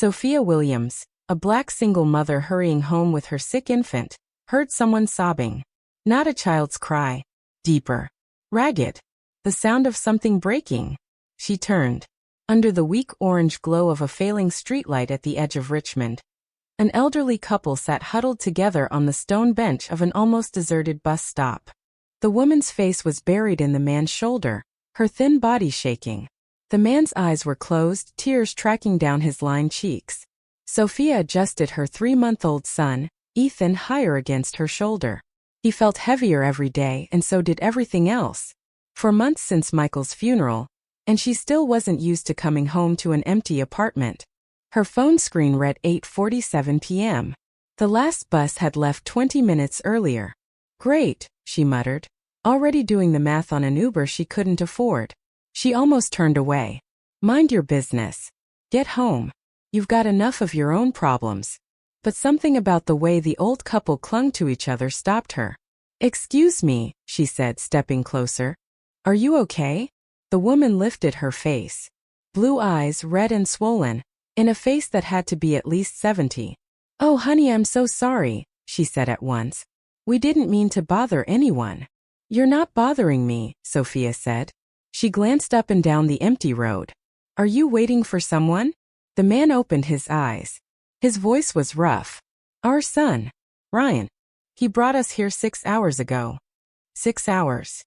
Sophia Williams, a black single mother hurrying home with her sick infant, heard someone sobbing. Not a child's cry. Deeper. Ragged. The sound of something breaking. She turned. Under the weak orange glow of a failing streetlight at the edge of Richmond, an elderly couple sat huddled together on the stone bench of an almost deserted bus stop. The woman's face was buried in the man's shoulder, her thin body shaking. The man's eyes were closed, tears tracking down his lined cheeks. Sophia adjusted her 3-month-old son, Ethan, higher against her shoulder. He felt heavier every day, and so did everything else. For months since Michael's funeral, and she still wasn't used to coming home to an empty apartment. Her phone screen read 8:47 p.m. The last bus had left 20 minutes earlier. Great, she muttered, already doing the math on an Uber she couldn't afford. She almost turned away. Mind your business. Get home. You've got enough of your own problems. But something about the way the old couple clung to each other stopped her. Excuse me, she said, stepping closer. Are you okay? The woman lifted her face. Blue eyes, red and swollen, in a face that had to be at least 70. Oh honey, I'm so sorry, she said at once. We didn't mean to bother anyone. You're not bothering me, Sophia said. She glanced up and down the empty road. Are you waiting for someone? The man opened his eyes. His voice was rough. Our son, Ryan. He brought us here 6 hours ago. 6 hours.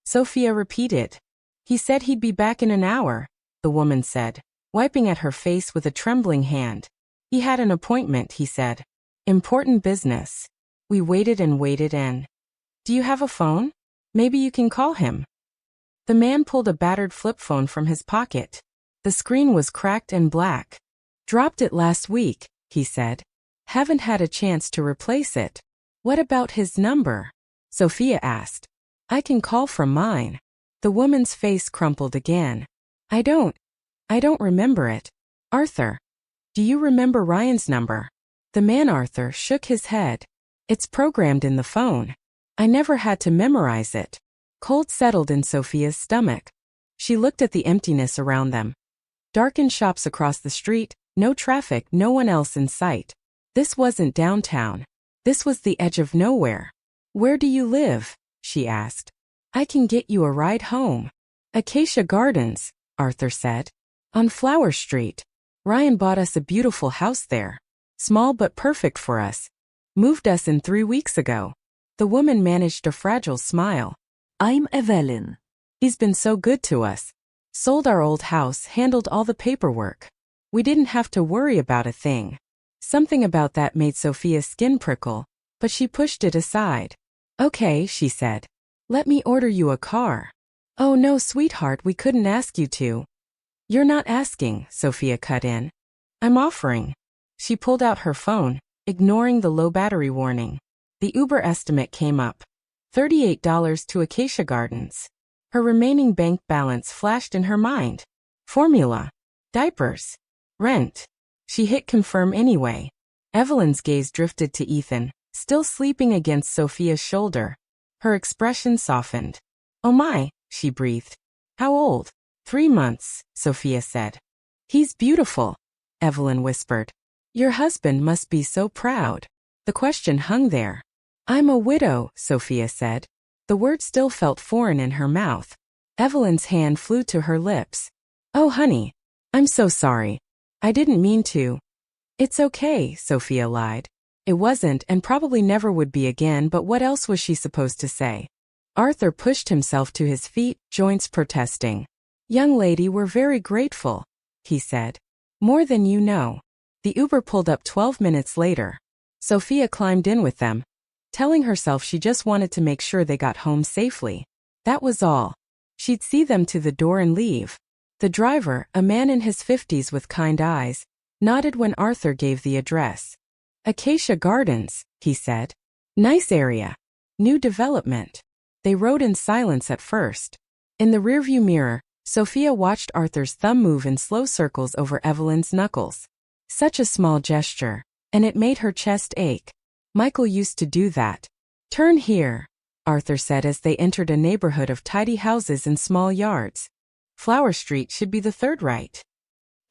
Sophia repeated. He said he'd be back in an hour, the woman said, wiping at her face with a trembling hand. He had an appointment, he said. Important business. We waited and waited and... Do you have a phone? Maybe you can call him. The man pulled a battered flip phone from his pocket. The screen was cracked and black. Dropped it last week, he said. Haven't had a chance to replace it. What about his number? Sophia asked. I can call from mine. The woman's face crumpled again. I don't remember it. Arthur. Do you remember Ryan's number? The man Arthur shook his head. It's programmed in the phone. I never had to memorize it. Cold settled in Sophia's stomach. She looked at the emptiness around them. Darkened shops across the street, no traffic, no one else in sight. This wasn't downtown. This was the edge of nowhere. Where do you live? She asked. I can get you a ride home. Acacia Gardens, Arthur said. On Flower Street. Ryan bought us a beautiful house there. Small but perfect for us. Moved us in 3 weeks ago. The woman managed a fragile smile. I'm Evelyn. He's been so good to us. Sold our old house, handled all the paperwork. We didn't have to worry about a thing. Something about that made Sophia's skin prickle, but she pushed it aside. Okay, she said. Let me order you a car. Oh no, sweetheart, we couldn't ask you to. You're not asking, Sophia cut in. I'm offering. She pulled out her phone, ignoring the low battery warning. The Uber estimate came up. $38 to Acacia Gardens. Her remaining bank balance flashed in her mind. Formula. Diapers. Rent. She hit confirm anyway. Evelyn's gaze drifted to Ethan, still sleeping against Sophia's shoulder. Her expression softened. Oh my, she breathed. How old? 3 months, Sophia said. He's beautiful, Evelyn whispered. Your husband must be so proud. The question hung there. I'm a widow, Sophia said. The word still felt foreign in her mouth. Evelyn's hand flew to her lips. Oh honey, I'm so sorry. I didn't mean to. It's okay, Sophia lied. It wasn't and probably never would be again, but what else was she supposed to say? Arthur pushed himself to his feet, joints protesting. Young lady, we're very grateful, he said. More than you know. The Uber pulled up 12 minutes later. Sophia climbed in with them, telling herself she just wanted to make sure they got home safely. That was all. She'd see them to the door and leave. The driver, a man in his 50s with kind eyes, nodded when Arthur gave the address. Acacia Gardens, he said. Nice area. New development. They rode in silence at first. In the rearview mirror, Sophia watched Arthur's thumb move in slow circles over Evelyn's knuckles. Such a small gesture, and it made her chest ache. Michael used to do that. Turn here, Arthur said as they entered a neighborhood of tidy houses and small yards. Flower Street should be the third right.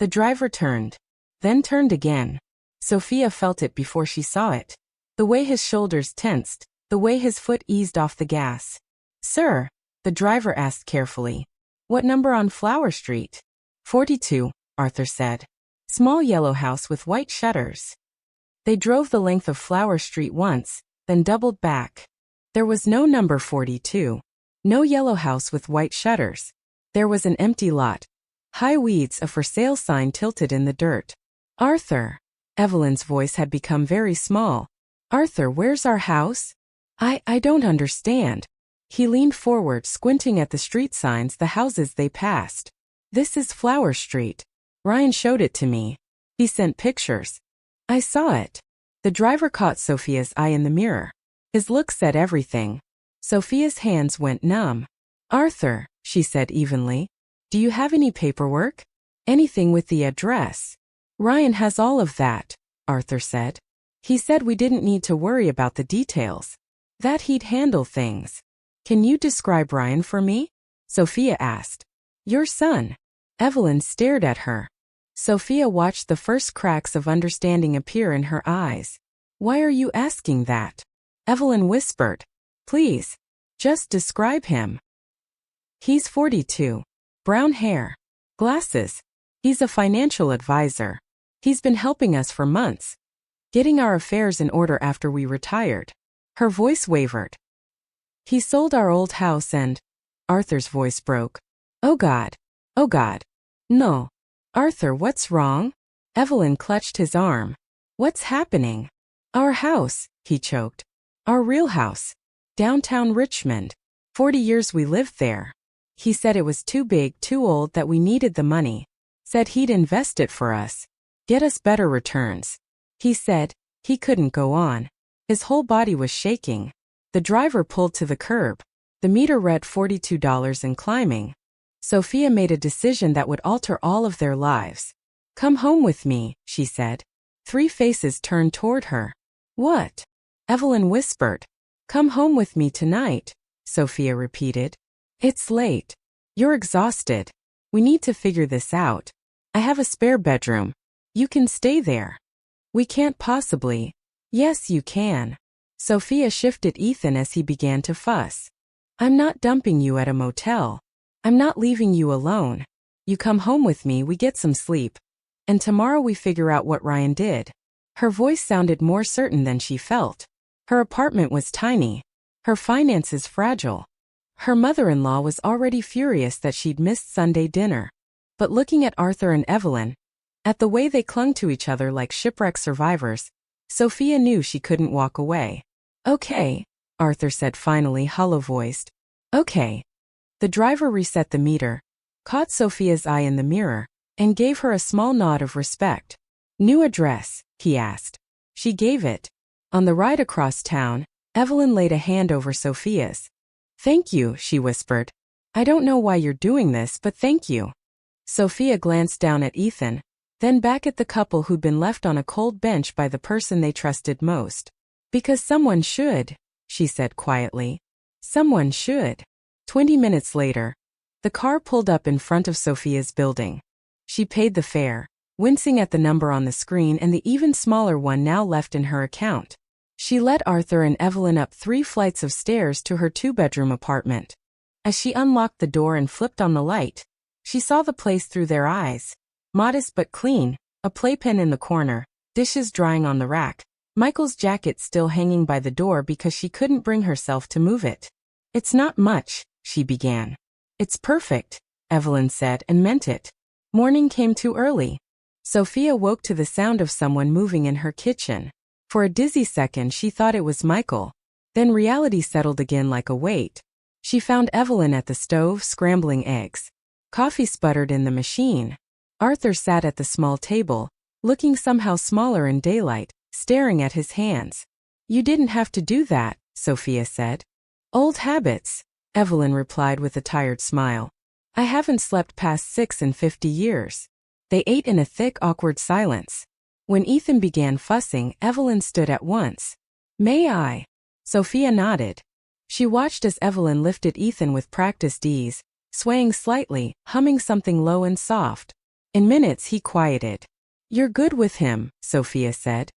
The driver turned. then turned again. Sophia felt it before she saw it. The way his shoulders tensed, the way his foot eased off the gas. "Sir," the driver asked carefully. "What number on Flower Street?" 42, Arthur said. "Small yellow house with white shutters." They drove the length of Flower Street once, then doubled back. There was no number 42. No yellow house with white shutters. There was an empty lot. High weeds, a for sale sign tilted in the dirt. "Arthur." Evelyn's voice had become very small. "Arthur, where's our house?" I don't understand." He leaned forward, squinting at the street signs, the houses they passed. "This is Flower Street. Ryan showed it to me. He sent pictures. I saw it." The driver caught Sophia's eye in the mirror. His look said everything. Sophia's hands went numb. "Arthur," she said evenly, "do you have any paperwork? Anything with the address?" "Ryan has all of that," Arthur said. "He said we didn't need to worry about the details. That he'd handle things." "Can you describe Ryan for me?" Sophia asked. "Your son." Evelyn stared at her. Sophia watched the first cracks of understanding appear in her eyes. "Why are you asking that?" Evelyn whispered. "Please, just describe him." "He's 42. Brown hair. Glasses. He's a financial advisor. He's been helping us for months. Getting our affairs in order after we retired." Her voice wavered. "He sold our old house and—" Arthur's voice broke. "Oh God. Oh God. No. Arthur, what's wrong?" Evelyn clutched his arm. "What's happening?" "Our house," he choked. "Our real house. Downtown Richmond. 40 years we lived there. He said it was too big, too old, that we needed the money. Said he'd invest it for us. Get us better returns. He said he couldn't go on." His whole body was shaking. The driver pulled to the curb. The meter read $42 and climbing. Sophia made a decision that would alter all of their lives. "Come home with me," she said. 3 faces turned toward her. "What?" Evelyn whispered. "Come home with me tonight," Sophia repeated. "It's late. You're exhausted. We need to figure this out. I have a spare bedroom. You can stay there." "We can't possibly." "Yes, you can." Sophia shifted Ethan as he began to fuss. "I'm not dumping you at a motel. I'm not leaving you alone. You come home with me, we get some sleep. And tomorrow we figure out what Ryan did." Her voice sounded more certain than she felt. Her apartment was tiny. Her finances fragile. Her mother-in-law was already furious that she'd missed Sunday dinner. But looking at Arthur and Evelyn, at the way they clung to each other like shipwreck survivors, Sophia knew she couldn't walk away. "Okay," Arthur said finally, hollow-voiced. "Okay." The driver reset the meter, caught Sophia's eye in the mirror, and gave her a small nod of respect. "New address?" he asked. She gave it. On the ride across town, Evelyn laid a hand over Sophia's. "Thank you," she whispered. "I don't know why you're doing this, but thank you." Sophia glanced down at Ethan, then back at the couple who'd been left on a cold bench by the person they trusted most. "Because someone should," she said quietly. "Someone should." 20 minutes later, the car pulled up in front of Sophia's building. She paid the fare, wincing at the number on the screen and the even smaller one now left in her account. She led Arthur and Evelyn up 3 flights of stairs to her 2-bedroom apartment. As she unlocked the door and flipped on the light, she saw the place through their eyes. Modest but clean, a playpen in the corner, dishes drying on the rack, Michael's jacket still hanging by the door because she couldn't bring herself to move it. "It's not much," she began. "It's perfect," Evelyn said, and meant it. Morning came too early. Sophia woke to the sound of someone moving in her kitchen. For a dizzy second she thought it was Michael. Then reality settled again like a weight. She found Evelyn at the stove scrambling eggs. Coffee sputtered in the machine. Arthur sat at the small table, looking somehow smaller in daylight, staring at his hands. "You didn't have to do that," Sophia said. "Old habits," Evelyn replied with a tired smile. "I haven't slept past 6 in 50 years." They ate in a thick, awkward silence. When Ethan began fussing, Evelyn stood at once. "May I?" Sophia nodded. She watched as Evelyn lifted Ethan with practiced ease, swaying slightly, humming something low and soft. In minutes he quieted. You're good with him, Sophia said.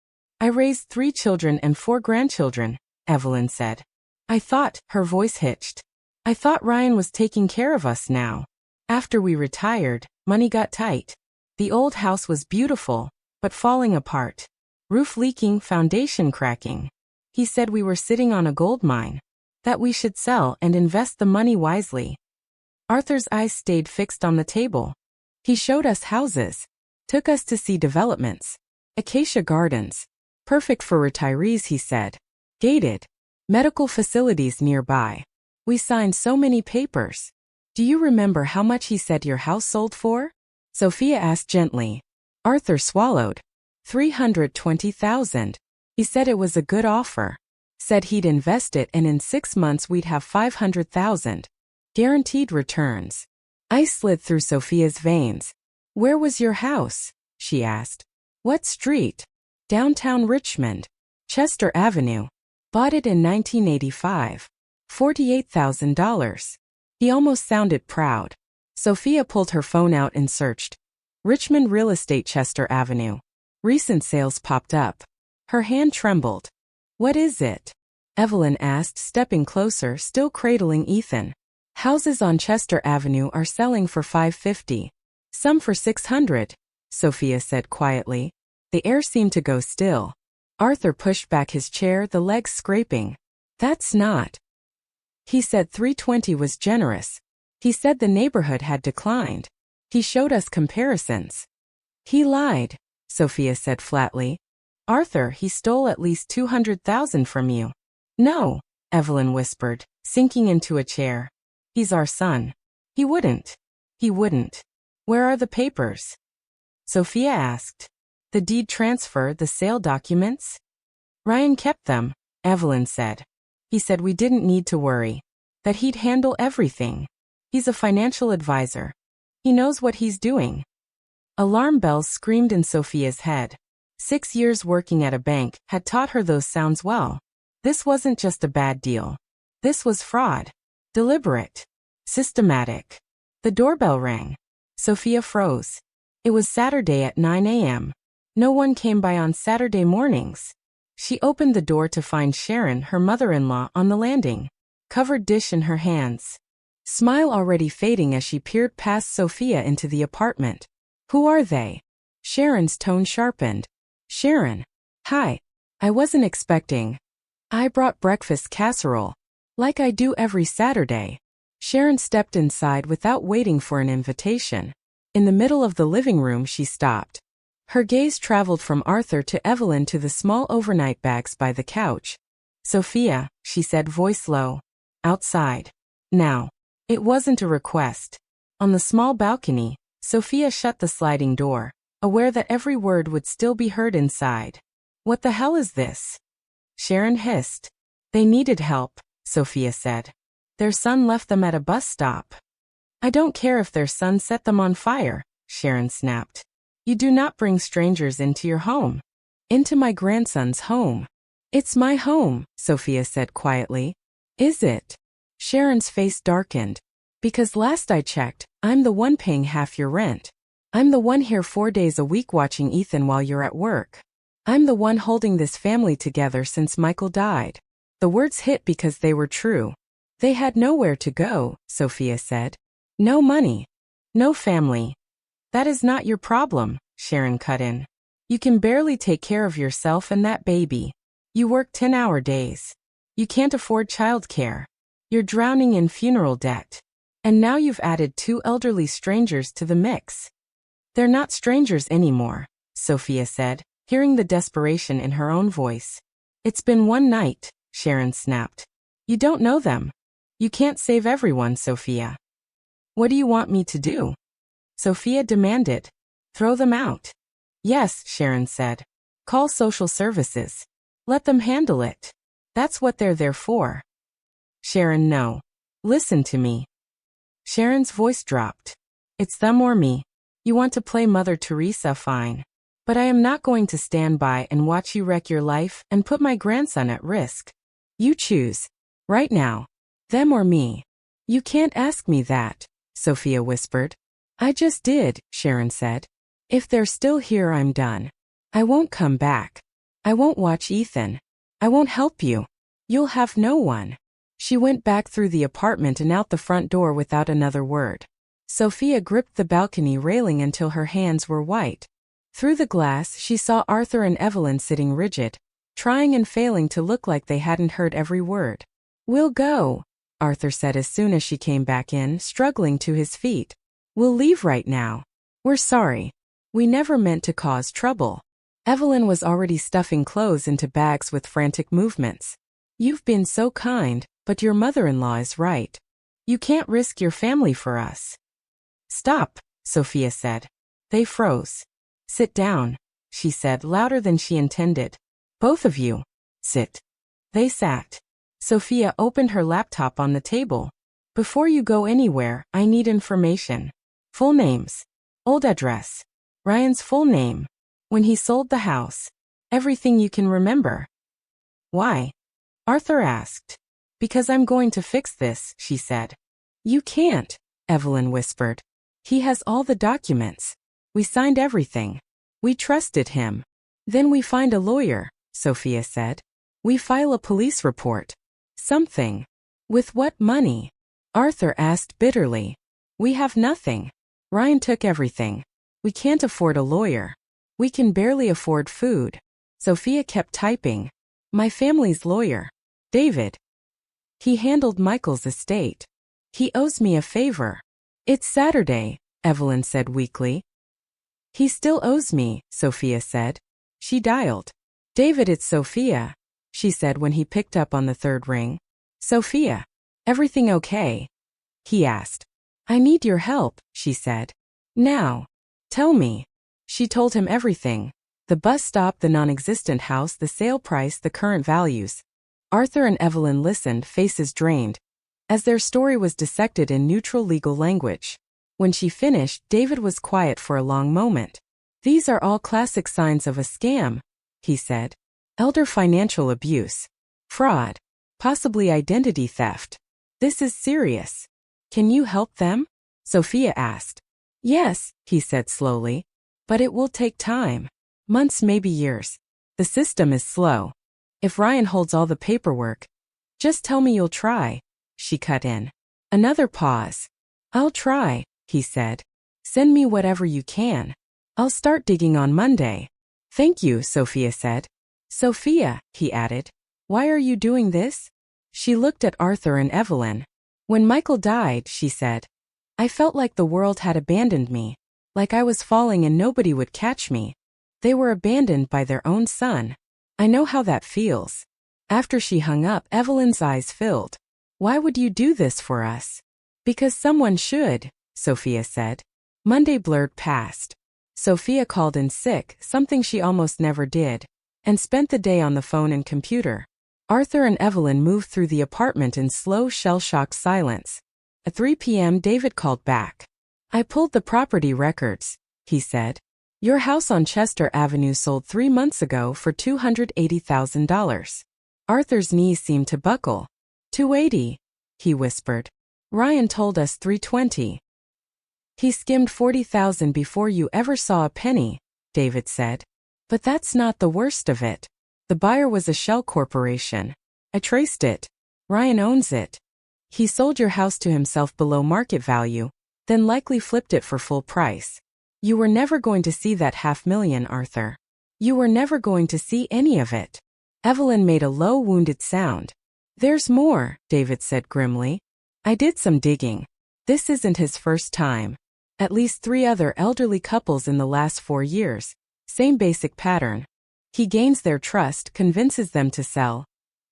I raised 3 children and 4 grandchildren, Evelyn said. I thought, her voice hitched. I thought Ryan was taking care of us now. After we retired, money got tight. The old house was beautiful, but falling apart. Roof leaking, foundation cracking. He said we were sitting on a gold mine. That we should sell and invest the money wisely. Arthur's eyes stayed fixed on the table. He showed us houses. Took us to see developments. Acacia gardens. Perfect for retirees, he said. Gated. Medical facilities nearby. We signed so many papers. Do you remember how much he said your house sold for? Sophia asked gently. Arthur swallowed. 320,000. He said it was a good offer. Said he'd invest it and in 6 months we'd have 500,000. Guaranteed returns. Ice slid through Sophia's veins. Where was your house? She asked. What street? Downtown Richmond. Chester Avenue. Bought it in 1985. $48,000. He almost sounded proud. Sophia pulled her phone out and searched. Richmond Real Estate, Chester Avenue. Recent sales popped up. Her hand trembled. What is it? Evelyn asked, stepping closer, still cradling Ethan. Houses on Chester Avenue are selling for $550. Some for $600, Sophia said quietly. The air seemed to go still. Arthur pushed back his chair, the legs scraping. That's not. He said 320 was generous. He said the neighborhood had declined. He showed us comparisons. He lied, Sophia said flatly. Arthur, he stole at least 200,000 from you. No, Evelyn whispered, sinking into a chair. He's our son. He wouldn't. He wouldn't. Where are the papers? Sophia asked. The deed transfer, the sale documents? Ryan kept them, Evelyn said. He said we didn't need to worry. That he'd handle everything. He's a financial advisor. He knows what he's doing. Alarm bells screamed in Sophia's head. 6 years working at a bank had taught her those sounds well. This wasn't just a bad deal. This was fraud. Deliberate. Systematic. The doorbell rang. Sophia froze. It was Saturday at 9 a.m. No one came by on Saturday mornings. She opened the door to find Sharon, her mother-in-law, on the landing. Covered dish in her hands. Smile already fading as she peered past Sophia into the apartment. Who are they? Sharon's tone sharpened. Sharon. Hi. I wasn't expecting. I brought breakfast casserole. Like I do every Saturday. Sharon stepped inside without waiting for an invitation. In the middle of the living room she stopped. Her gaze traveled from Arthur to Evelyn to the small overnight bags by the couch. Sophia, she said, voice low. Outside. Now. It wasn't a request. On the small balcony, Sophia shut the sliding door, aware that every word would still be heard inside. What the hell is this? Sharon hissed. They needed help, Sophia said. Their son left them at a bus stop. I don't care if their son set them on fire, Sharon snapped. You do not bring strangers into your home. Into my grandson's home. It's my home, Sophia said quietly. Is it? Sharon's face darkened. Because last I checked, I'm the one paying half your rent. I'm the one here 4 days a week watching Ethan while you're at work. I'm the one holding this family together since Michael died. The words hit because they were true. They had nowhere to go, Sophia said. No money. No family. That is not your problem, Sharon cut in. You can barely take care of yourself and that baby. You work 10-hour days. You can't afford childcare. You're drowning in funeral debt. And now you've added 2 elderly strangers to the mix. They're not strangers anymore, Sophia said, hearing the desperation in her own voice. It's been one night, Sharon snapped. You don't know them. You can't save everyone, Sophia. What do you want me to do? Sophia demanded. Throw them out. Yes, Sharon said. Call social services. Let them handle it. That's what they're there for. Sharon, no. Listen to me. Sharon's voice dropped. It's them or me. You want to play Mother Teresa, fine. But I am not going to stand by and watch you wreck your life and put my grandson at risk. You choose. Right now. Them or me. You can't ask me that, Sophia whispered. I just did, Sharon said. If they're still here, I'm done. I won't come back. I won't watch Ethan. I won't help you. You'll have no one. She went back through the apartment and out the front door without another word. Sophia gripped the balcony railing until her hands were white. Through the glass, she saw Arthur and Evelyn sitting rigid, trying and failing to look like they hadn't heard every word. "We'll go," Arthur said as soon as she came back in, struggling to his feet. "We'll leave right now. We're sorry. We never meant to cause trouble." Evelyn was already stuffing clothes into bags with frantic movements. "You've been so kind, but your mother-in-law is right. You can't risk your family for us." "Stop," Sophia said. They froze. "Sit down," she said louder than she intended. "Both of you, sit." They sat. Sophia opened her laptop on the table. "Before you go anywhere, I need information. Full names. Old address. Ryan's full name. When he sold the house. Everything you can remember." "Why?" Arthur asked. "Because I'm going to fix this," she said. "You can't," Evelyn whispered. "He has all the documents. We signed everything. We trusted him." "Then we find a lawyer," Sophia said. "We file a police report. Something." "With what money?" Arthur asked bitterly. "We have nothing. Ryan took everything. We can't afford a lawyer. We can barely afford food." Sophia kept typing. "My family's lawyer. David. He handled Michael's estate. He owes me a favor." "It's Saturday," Evelyn said weakly. "He still owes me," Sophia said. She dialed. "David, it's Sophia," she said when he picked up on the third ring. "Sophia. Everything okay?" he asked. "I need your help," she said. "Now. Tell me." She told him everything. The bus stop, the non-existent house, the sale price, the current values. Arthur and Evelyn listened, faces drained, as their story was dissected in neutral legal language. When she finished, David was quiet for a long moment. "These are all classic signs of a scam," he said. "Elder financial abuse. Fraud. Possibly identity theft. This is serious. Can you help them?" Sophia asked. "Yes," he said slowly. "But it will take time. Months, maybe years. The system is slow. If Ryan holds all the paperwork, just tell me you'll try," she cut in. Another pause. "I'll try," he said. "Send me whatever you can. I'll start digging on Monday." "Thank you," Sophia said. "Sophia," he added, "why are you doing this?" She looked at Arthur and Evelyn. "When Michael died," she said, "I felt like the world had abandoned me. Like I was falling and nobody would catch me. They were abandoned by their own son. I know how that feels." After she hung up, Evelyn's eyes filled. "Why would you do this for us?" "Because someone should," Sophia said. Monday blurred past. Sophia called in sick, something she almost never did, and spent the day on the phone and computer. Arthur and Evelyn moved through the apartment in slow, shell-shocked silence. At 3 p.m. David called back. "I pulled the property records," he said. "Your house on Chester Avenue sold 3 months ago for $280,000. Arthur's knees seemed to buckle. "280, he whispered. "Ryan told us 320. "He skimmed 40,000 before you ever saw a penny," David said. "But that's not the worst of it. The buyer was a shell corporation. I traced it. Ryan owns it. He sold your house to himself below market value, then likely flipped it for full price. You were never going to see that $500,000, Arthur. You were never going to see any of it." Evelyn made a low, wounded sound. "There's more," David said grimly. "I did some digging. This isn't his first time. At least 3 other elderly couples in the last 4 years. Same basic pattern. He gains their trust, convinces them to sell,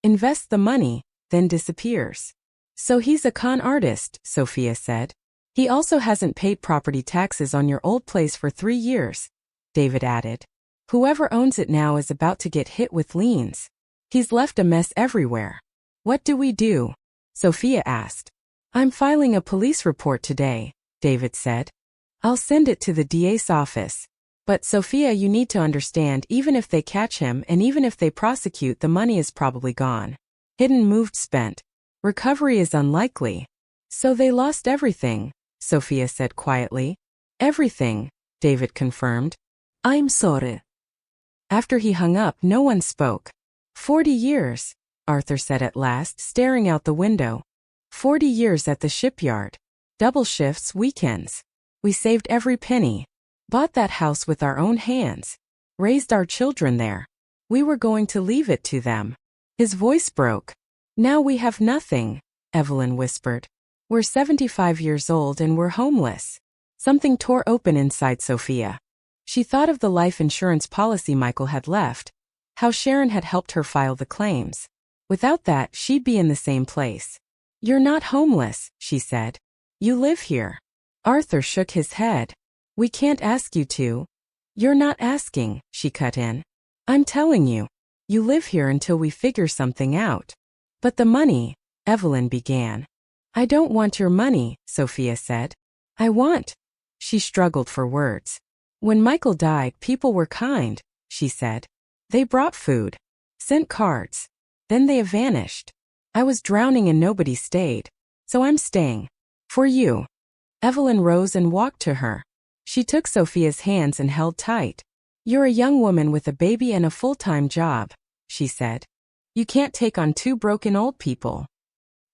invests the money, then disappears. So he's a con artist," Sophia said. "He also hasn't paid property taxes on your old place for 3 years," David added. "Whoever owns it now is about to get hit with liens. He's left a mess everywhere." "What do we do?" Sophia asked. "I'm filing a police report today," David said. "I'll send it to the DA's office. But Sophia, you need to understand, even if they catch him and even if they prosecute, the money is probably gone. Hidden, moved, spent. Recovery is unlikely." "So they lost everything," Sophia said quietly. "Everything," David confirmed. I'm sorry. After he hung up, no one spoke. 40 years, Arthur said at last, staring out the window. 40 years at the shipyard. Double shifts, weekends. We saved every penny. Bought that house with our own hands. Raised our children there. We were going to leave it to them. His voice broke. Now we have nothing, Evelyn whispered. We're 75 years old and we're homeless. Something tore open inside Sophia. She thought of the life insurance policy Michael had left, how Sharon had helped her file the claims. Without that, she'd be in the same place. You're not homeless, she said. You live here. Arthur shook his head. We can't ask you to. You're not asking, she cut in. I'm telling you. You live here until we figure something out. But the money, Evelyn began. I don't want your money, Sophia said. I want. She struggled for words. When Michael died, people were kind, she said. They brought food. Sent cards. Then they vanished. I was drowning and nobody stayed. So I'm staying. For you. Evelyn rose and walked to her. She took Sophia's hands and held tight. You're a young woman with a baby and a full-time job, she said. You can't take on two broken old people.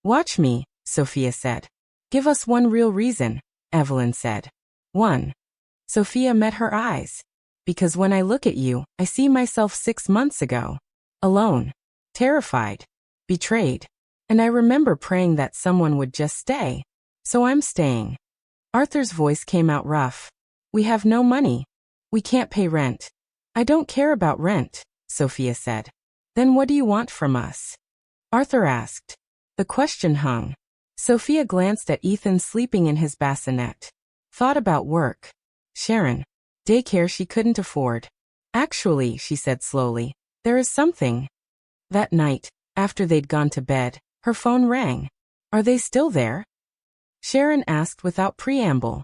Watch me, Sophia said. Give us one real reason, Evelyn said. One. Sophia met her eyes. Because when I look at you, I see myself 6 months ago. Alone. Terrified. Betrayed. And I remember praying that someone would just stay. So I'm staying. Arthur's voice came out rough. We have no money. We can't pay rent. I don't care about rent, Sophia said. Then what do you want from us? Arthur asked. The question hung. Sophia glanced at Ethan sleeping in his bassinet. Thought about work. Sharon. Daycare she couldn't afford. Actually, she said slowly, there is something. That night, after they'd gone to bed, her phone rang. Are they still there? Sharon asked without preamble.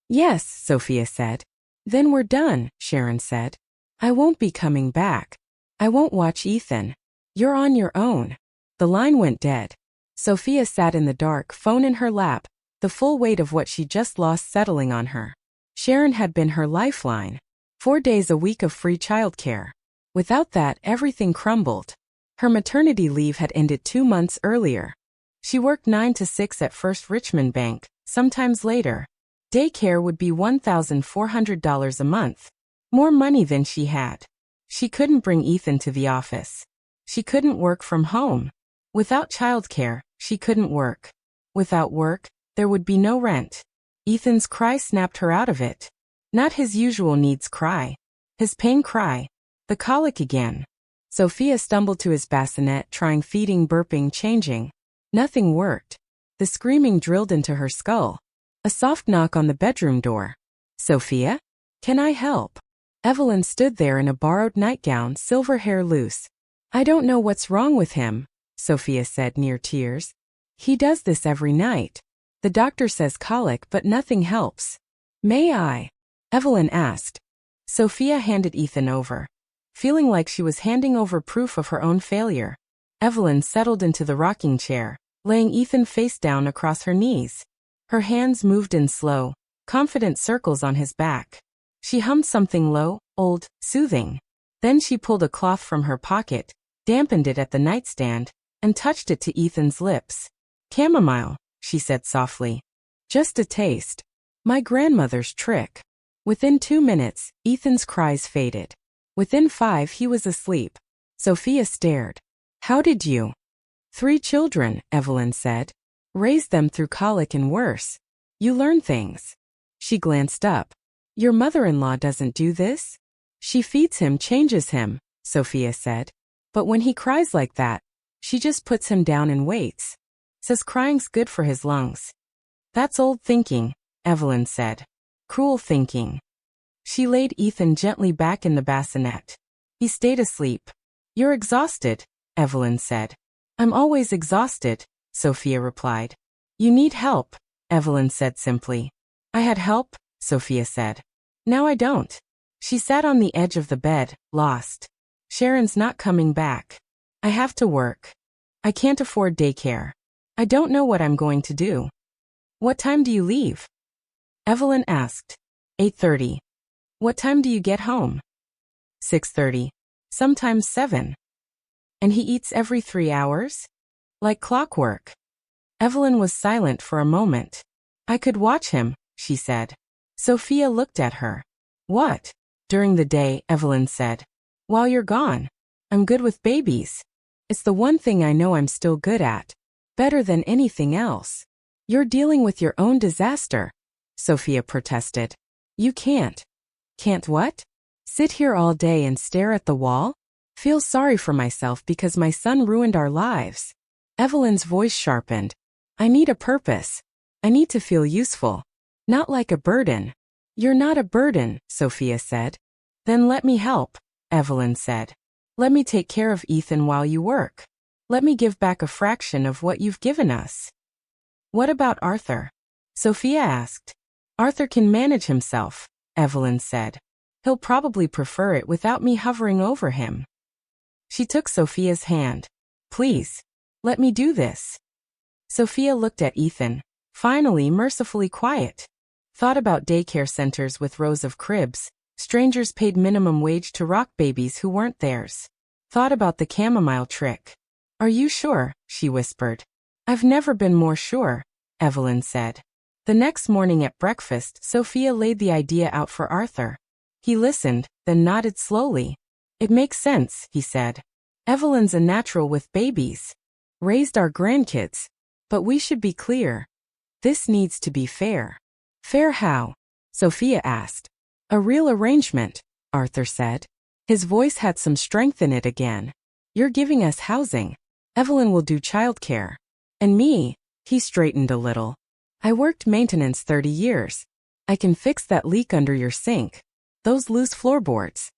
Yes, Sophia said. Then we're done, Sharon said. I won't be coming back. I won't watch Ethan. You're on your own. The line went dead. Sophia sat in the dark, phone in her lap, the full weight of what she just lost settling on her. Sharon had been her lifeline. 4 days a week of free childcare. Without that, everything crumbled. Her maternity leave had ended 2 months earlier. She worked 9 to 6 at First Richmond Bank, sometimes later. Daycare would be $1,400 a month. More money than she had. She couldn't bring Ethan to the office. She couldn't work from home. Without childcare, she couldn't work. Without work, there would be no rent. Ethan's cry snapped her out of it. Not his usual needs cry. His pain cry. The colic again. Sophia stumbled to his bassinet, trying feeding, burping, changing. Nothing worked. The screaming drilled into her skull. A soft knock on the bedroom door. Sophia? Can I help? Evelyn stood there in a borrowed nightgown, silver hair loose. I don't know what's wrong with him, Sophia said near tears. He does this every night. The doctor says colic, but nothing helps. May I? Evelyn asked. Sophia handed Ethan over. Feeling like she was handing over proof of her own failure, Evelyn settled into the rocking chair, laying Ethan face down across her knees. Her hands moved in slow, confident circles on his back. She hummed something low, old, soothing. Then she pulled a cloth from her pocket, dampened it at the nightstand, and touched it to Ethan's lips. Chamomile, she said softly. Just a taste. My grandmother's trick. Within 2 minutes, Ethan's cries faded. Within 5, he was asleep. Sophia stared. How did you? 3 children, Evelyn said. Raised them through colic and worse. You learn things. She glanced up. Your mother-in-law doesn't do this? She feeds him, changes him, Sophia said. But when he cries like that, she just puts him down and waits. Says crying's good for his lungs. That's old thinking, Evelyn said. Cruel thinking. She laid Ethan gently back in the bassinet. He stayed asleep. You're exhausted, Evelyn said. I'm always exhausted, Sophia replied. You need help, Evelyn said simply. I had help, Sophia said. Now I don't. She sat on the edge of the bed, lost. Sharon's not coming back. I have to work. I can't afford daycare. I don't know what I'm going to do. What time do you leave? Evelyn asked. 8:30. What time do you get home? 6:30. Sometimes 7. And he eats every 3 hours? Like clockwork. Evelyn was silent for a moment. I could watch him, she said. Sophia looked at her. What? During the day, Evelyn said. While you're gone. I'm good with babies. It's the one thing I know I'm still good at. Better than anything else. You're dealing with your own disaster, Sophia protested. You can't. Can't what? Sit here all day and stare at the wall? Feel sorry for myself because my son ruined our lives. Evelyn's voice sharpened. I need a purpose. I need to feel useful. Not like a burden. You're not a burden, Sophia said. Then let me help, Evelyn said. Let me take care of Ethan while you work. Let me give back a fraction of what you've given us. What about Arthur? Sophia asked. Arthur can manage himself, Evelyn said. He'll probably prefer it without me hovering over him. She took Sophia's hand. Please, let me do this. Sophia looked at Ethan, finally mercifully quiet. Thought about daycare centers with rows of cribs. Strangers paid minimum wage to rock babies who weren't theirs. Thought about the chamomile trick. Are you sure? She whispered. I've never been more sure, Evelyn said. The next morning at breakfast, Sophia laid the idea out for Arthur. He listened, then nodded slowly. It makes sense, he said. Evelyn's a natural with babies. Raised our grandkids. But we should be clear. This needs to be fair. Fair how? Sophia asked. A real arrangement, Arthur said. His voice had some strength in it again. You're giving us housing. Evelyn will do childcare. And me, he straightened a little. I worked maintenance 30 years. I can fix that leak under your sink. Those loose floorboards.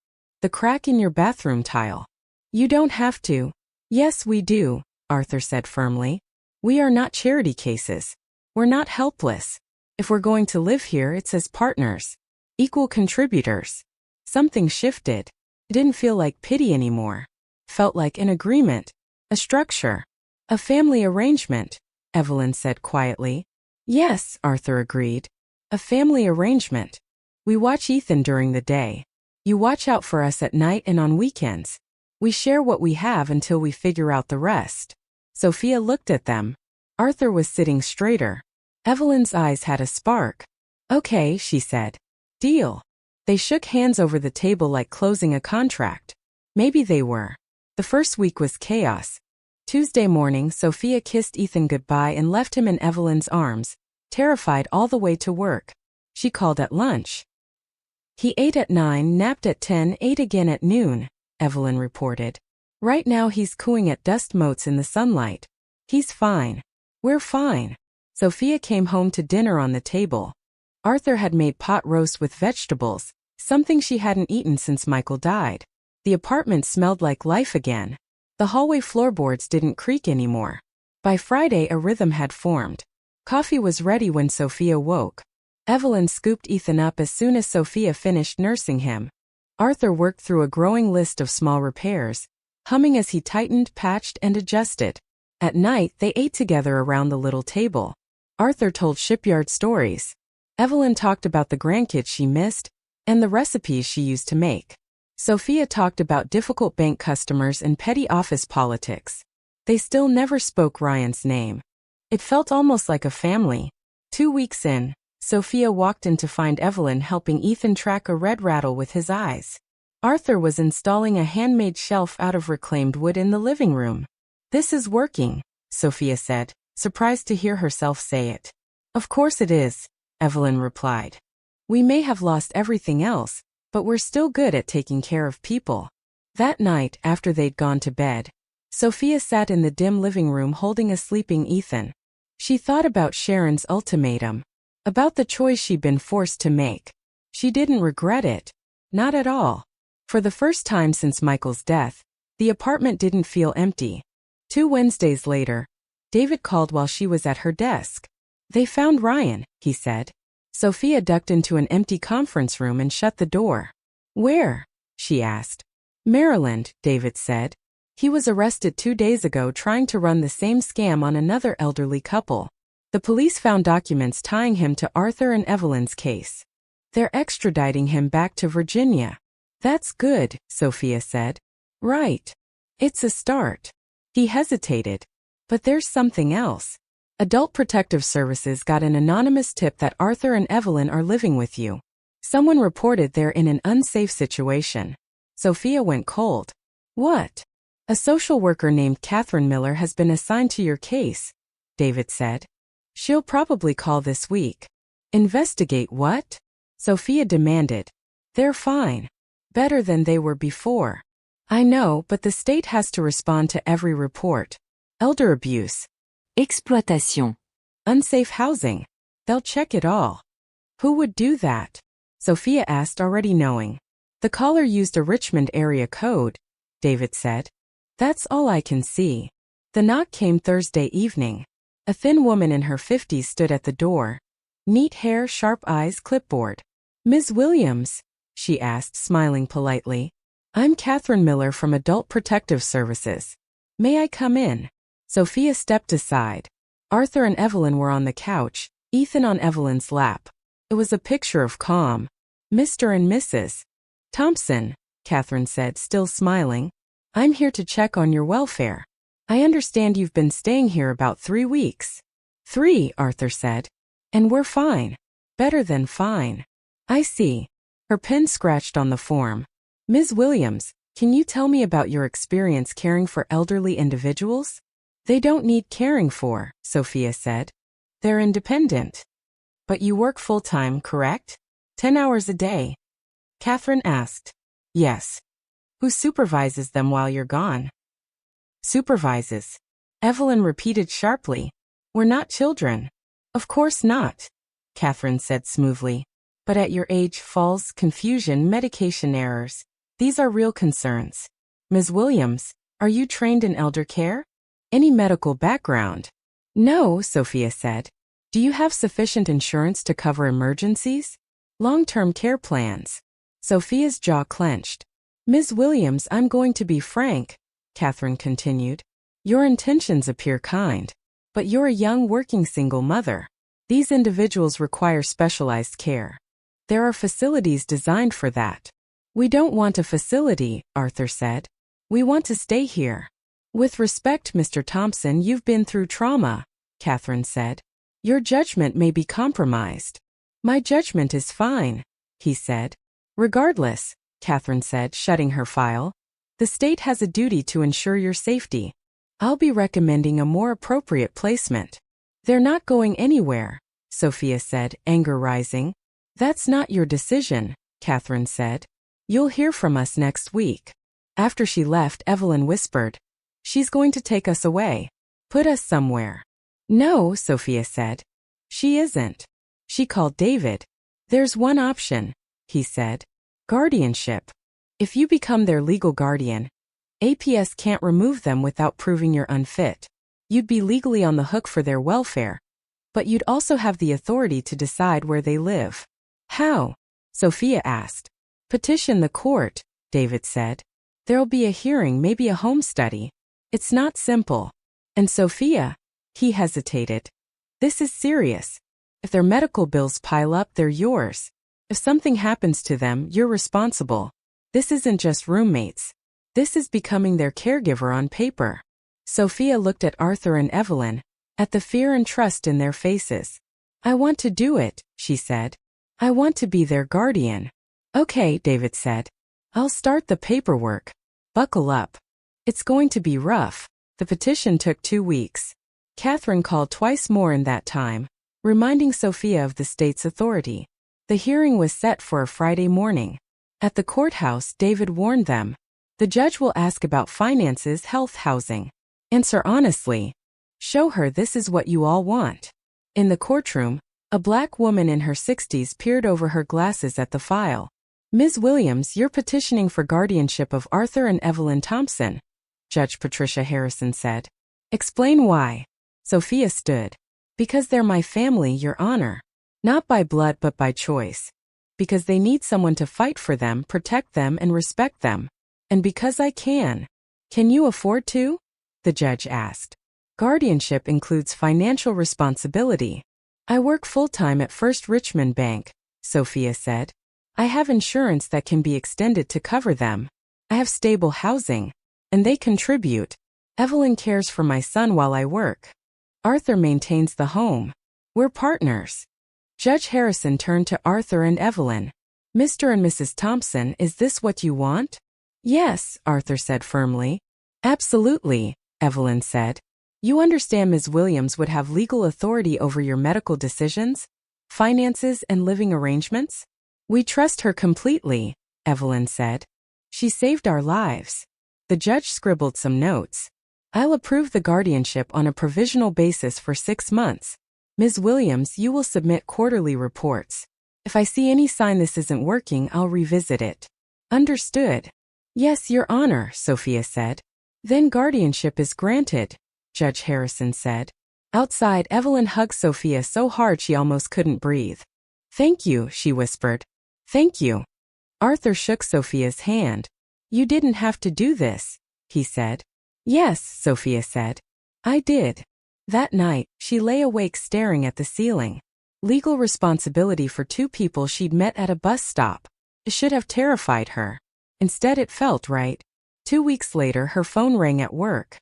The crack in your bathroom tile. You don't have to. Yes, we do, Arthur said firmly. We are not charity cases. We're not helpless. If we're going to live here, it's as partners. Equal contributors. Something shifted. It didn't feel like pity anymore. Felt like an agreement. A structure. A family arrangement, Evelyn said quietly. Yes, Arthur agreed. A family arrangement. We watch Ethan during the day. You watch out for us at night and on weekends. We share what we have until we figure out the rest. Sophia looked at them. Arthur was sitting straighter. Evelyn's eyes had a spark. Okay, she said. Deal. They shook hands over the table like closing a contract. Maybe they were. The first week was chaos. Tuesday morning, Sophia kissed Ethan goodbye and left him in Evelyn's arms, terrified all the way to work. She called at lunch. He ate at 9, napped at 10, ate again at noon, Evelyn reported. Right now he's cooing at dust motes in the sunlight. He's fine. We're fine. Sophia came home to dinner on the table. Arthur had made pot roast with vegetables, something she hadn't eaten since Michael died. The apartment smelled like life again. The hallway floorboards didn't creak anymore. By Friday, a rhythm had formed. Coffee was ready when Sophia woke. Evelyn scooped Ethan up as soon as Sophia finished nursing him. Arthur worked through a growing list of small repairs, humming as he tightened, patched, and adjusted. At night, they ate together around the little table. Arthur told shipyard stories. Evelyn talked about the grandkids she missed and the recipes she used to make. Sophia talked about difficult bank customers and petty office politics. They still never spoke Ryan's name. It felt almost like a family. 2 weeks in, Sophia walked in to find Evelyn helping Ethan track a red rattle with his eyes. Arthur was installing a handmade shelf out of reclaimed wood in the living room. This is working, Sophia said, surprised to hear herself say it. Of course it is, Evelyn replied. We may have lost everything else, but we're still good at taking care of people. That night, after they'd gone to bed, Sophia sat in the dim living room holding a sleeping Ethan. She thought about Sharon's ultimatum, about the choice she'd been forced to make. She didn't regret it. Not at all. For the first time since Michael's death, the apartment didn't feel empty. 2 Wednesdays later, David called while she was at her desk. They found Ryan, he said. Sophia ducked into an empty conference room and shut the door. Where? She asked. Maryland, David said. He was arrested 2 days ago trying to run the same scam on another elderly couple. The police found documents tying him to Arthur and Evelyn's case. They're extraditing him back to Virginia. That's good, Sophia said. Right. It's a start. He hesitated. But there's something else. Adult Protective Services got an anonymous tip that Arthur and Evelyn are living with you. Someone reported they're in an unsafe situation. Sophia went cold. What? A social worker named Catherine Miller has been assigned to your case, David said. She'll probably call this week. Investigate what? Sophia demanded. They're fine. Better than they were before. I know, but the state has to respond to every report. Elder abuse. Exploitation. Unsafe housing. They'll check it all. Who would do that? Sophia asked, already knowing. The caller used a Richmond area code, David said. That's all I can see. The knock came Thursday evening. A thin woman in her 50s stood at the door. Neat hair, sharp eyes, clipboard. Ms. Williams? She asked, smiling politely. I'm Catherine Miller from Adult Protective Services. May I come in? Sophia stepped aside. Arthur and Evelyn were on the couch, Ethan on Evelyn's lap. It was a picture of calm. Mr. and Mrs. Thompson, Catherine said, still smiling. I'm here to check on your welfare. I understand you've been staying here about 3 weeks. 3, Arthur said. And we're fine. Better than fine. I see. Her pen scratched on the form. Ms. Williams, can you tell me about your experience caring for elderly individuals? They don't need caring for, Sophia said. They're independent. But you work full-time, correct? 10 hours a day. Catherine asked. Yes. Who supervises them while you're gone? Supervises. Evelyn repeated sharply. We're not children. Of course not, Catherine said smoothly. But at your age, falls, confusion, medication errors. These are real concerns. Ms. Williams, are you trained in elder care? Any medical background? No, Sophia said. Do you have sufficient insurance to cover emergencies? Long-term care plans. Sophia's jaw clenched. Ms. Williams, I'm going to be frank, Catherine continued. Your intentions appear kind. But you're a young working single mother. These individuals require specialized care. There are facilities designed for that. We don't want a facility, Arthur said. We want to stay here. With respect, Mr. Thompson, you've been through trauma, Catherine said. Your judgment may be compromised. My judgment is fine, he said. Regardless, Catherine said, shutting her file, the state has a duty to ensure your safety. I'll be recommending a more appropriate placement. They're not going anywhere, Sophia said, anger rising. That's not your decision, Catherine said. You'll hear from us next week. After she left, Evelyn whispered. She's going to take us away. Put us somewhere. No, Sophia said. She isn't. She called David. There's one option, he said. Guardianship. If you become their legal guardian, APS can't remove them without proving you're unfit. You'd be legally on the hook for their welfare. But you'd also have the authority to decide where they live. How? Sophia asked. Petition the court, David said. There'll be a hearing, maybe a home study. It's not simple. And Sophia? He hesitated. This is serious. If their medical bills pile up, they're yours. If something happens to them, you're responsible. This isn't just roommates. This is becoming their caregiver on paper. Sophia looked at Arthur and Evelyn, at the fear and trust in their faces. I want to do it, she said. I want to be their guardian. Okay, David said. I'll start the paperwork. Buckle up. It's going to be rough. The petition took 2 weeks. Catherine called twice more in that time, reminding Sophia of the state's authority. The hearing was set for a Friday morning. At the courthouse, David warned them. The judge will ask about finances, health, housing. Answer honestly. Show her this is what you all want. In the courtroom, a black woman in her 60s peered over her glasses at the file. Ms. Williams, you're petitioning for guardianship of Arthur and Evelyn Thompson, Judge Patricia Harrison said. Explain why. Sophia stood. Because they're my family, Your Honor. Not by blood but by choice. Because they need someone to fight for them, protect them, and respect them. And because I can. Can you afford to? The judge asked. Guardianship includes financial responsibility. I work full-time at First Richmond Bank, Sophia said. I have insurance that can be extended to cover them. I have stable housing. And they contribute. Evelyn cares for my son while I work. Arthur maintains the home. We're partners. Judge Harrison turned to Arthur and Evelyn. Mr. and Mrs. Thompson, is this what you want? Yes, Arthur said firmly. Absolutely, Evelyn said. You understand Ms. Williams would have legal authority over your medical decisions, finances, and living arrangements? We trust her completely, Evelyn said. She saved our lives. The judge scribbled some notes. I'll approve the guardianship on a provisional basis for 6 months. Ms. Williams, you will submit quarterly reports. If I see any sign this isn't working, I'll revisit it. Understood. Yes, Your Honor, Sophia said. Then guardianship is granted, Judge Harrison said. Outside, Evelyn hugged Sophia so hard she almost couldn't breathe. Thank you, she whispered. Thank you. Arthur shook Sophia's hand. You didn't have to do this, he said. Yes, Sophia said. I did. That night, she lay awake staring at the ceiling. Legal responsibility for 2 people she'd met at a bus stop. It should have terrified her. Instead, it felt right. 2 weeks later, her phone rang at work.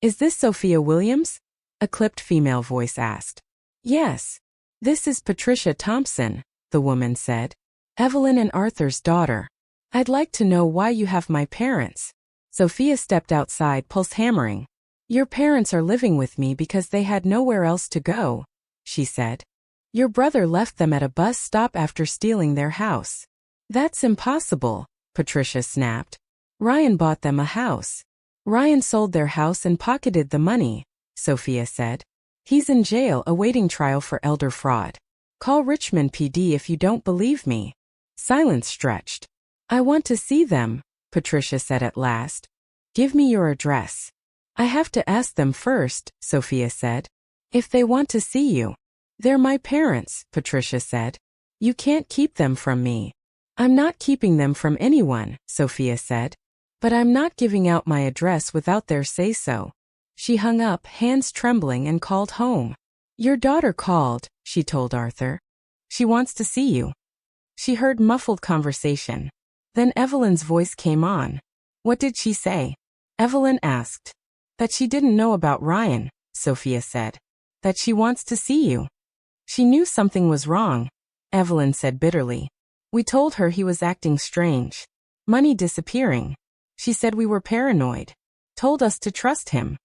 Is this Sophia Williams? A clipped female voice asked. Yes. This is Patricia Thompson, the woman said. Evelyn and Arthur's daughter. I'd like to know why you have my parents. Sophia stepped outside, pulse hammering. Your parents are living with me because they had nowhere else to go, she said. Your brother left them at a bus stop after stealing their house. That's impossible, Patricia snapped. Ryan bought them a house. Ryan sold their house and pocketed the money, Sophia said. He's in jail awaiting trial for elder fraud. Call Richmond PD if you don't believe me. Silence stretched. I want to see them, Patricia said at last. Give me your address. I have to ask them first, Sophia said. If they want to see you. They're my parents, Patricia said. You can't keep them from me. I'm not keeping them from anyone, Sophia said. But I'm not giving out my address without their say-so. She hung up, hands trembling, and called home. Your daughter called, she told Arthur. She wants to see you. She heard muffled conversation. Then Evelyn's voice came on. What did she say? Evelyn asked. That she didn't know about Ryan, Sophia said. That she wants to see you. She knew something was wrong, Evelyn said bitterly. We told her he was acting strange. Money disappearing. She said we were paranoid. Told us to trust him.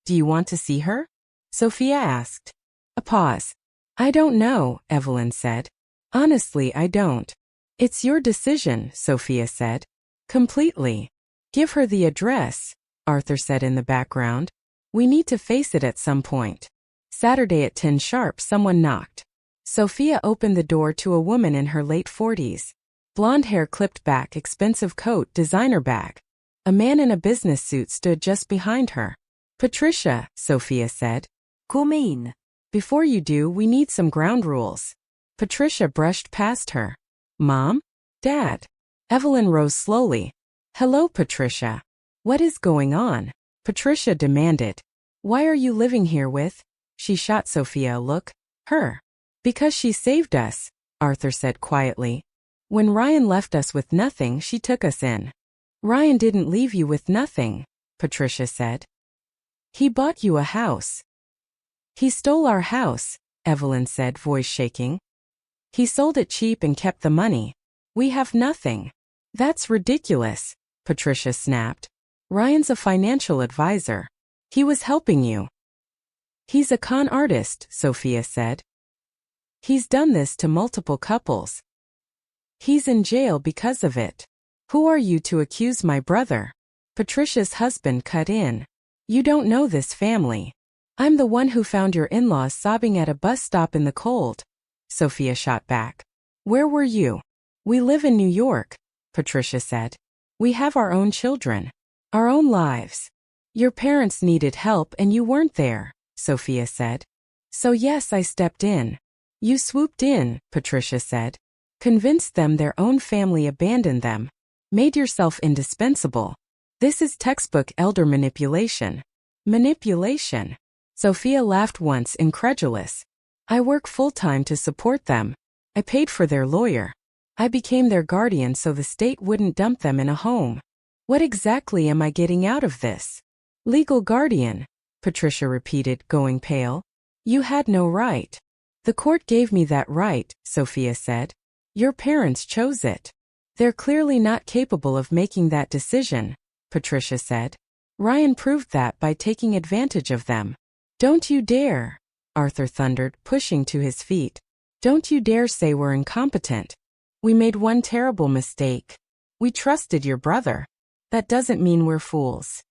Do you want to see her? Sophia asked. A pause. I don't know, Evelyn said. Honestly, I don't. It's your decision, Sophia said. Completely. Give her the address, Arthur said in the background. We need to face it at some point. Saturday at 10 sharp, someone knocked. Sophia opened the door to a woman in her late 40s. Blonde hair clipped back, expensive coat, designer bag. A man in a business suit stood just behind her. Patricia, Sophia said. Come in. Before you do, we need some ground rules. Patricia brushed past her. Mom? Dad? Evelyn rose slowly. Hello, Patricia. What is going on? Patricia demanded. Why are you living here with? She shot Sophia a look. Her. Because she saved us, Arthur said quietly. When Ryan left us with nothing, she took us in. Ryan didn't leave you with nothing, Patricia said. He bought you a house. He stole our house, Evelyn said, voice shaking. He sold it cheap and kept the money. We have nothing. That's ridiculous, Patricia snapped. Ryan's a financial advisor. He was helping you. He's a con artist, Sophia said. He's done this to multiple couples. He's in jail because of it. Who are you to accuse my brother? Patricia's husband cut in. You don't know this family. I'm the one who found your in-laws sobbing at a bus stop in the cold. Sophia shot back. Where were you? We live in New York, Patricia said. We have our own children. Our own lives. Your parents needed help and you weren't there, Sophia said. So yes, I stepped in. You swooped in, Patricia said. Convinced them their own family abandoned them. Made yourself indispensable. This is textbook elder manipulation. Manipulation. Sophia laughed once, incredulous. I work full-time to support them. I paid for their lawyer. I became their guardian so the state wouldn't dump them in a home. What exactly am I getting out of this? Legal guardian, Patricia repeated, going pale. You had no right. The court gave me that right, Sophia said. Your parents chose it. They're clearly not capable of making that decision, Patricia said. Ryan proved that by taking advantage of them. Don't you dare, Arthur thundered, pushing to his feet. Don't you dare say we're incompetent. We made one terrible mistake. We trusted your brother. That doesn't mean we're fools.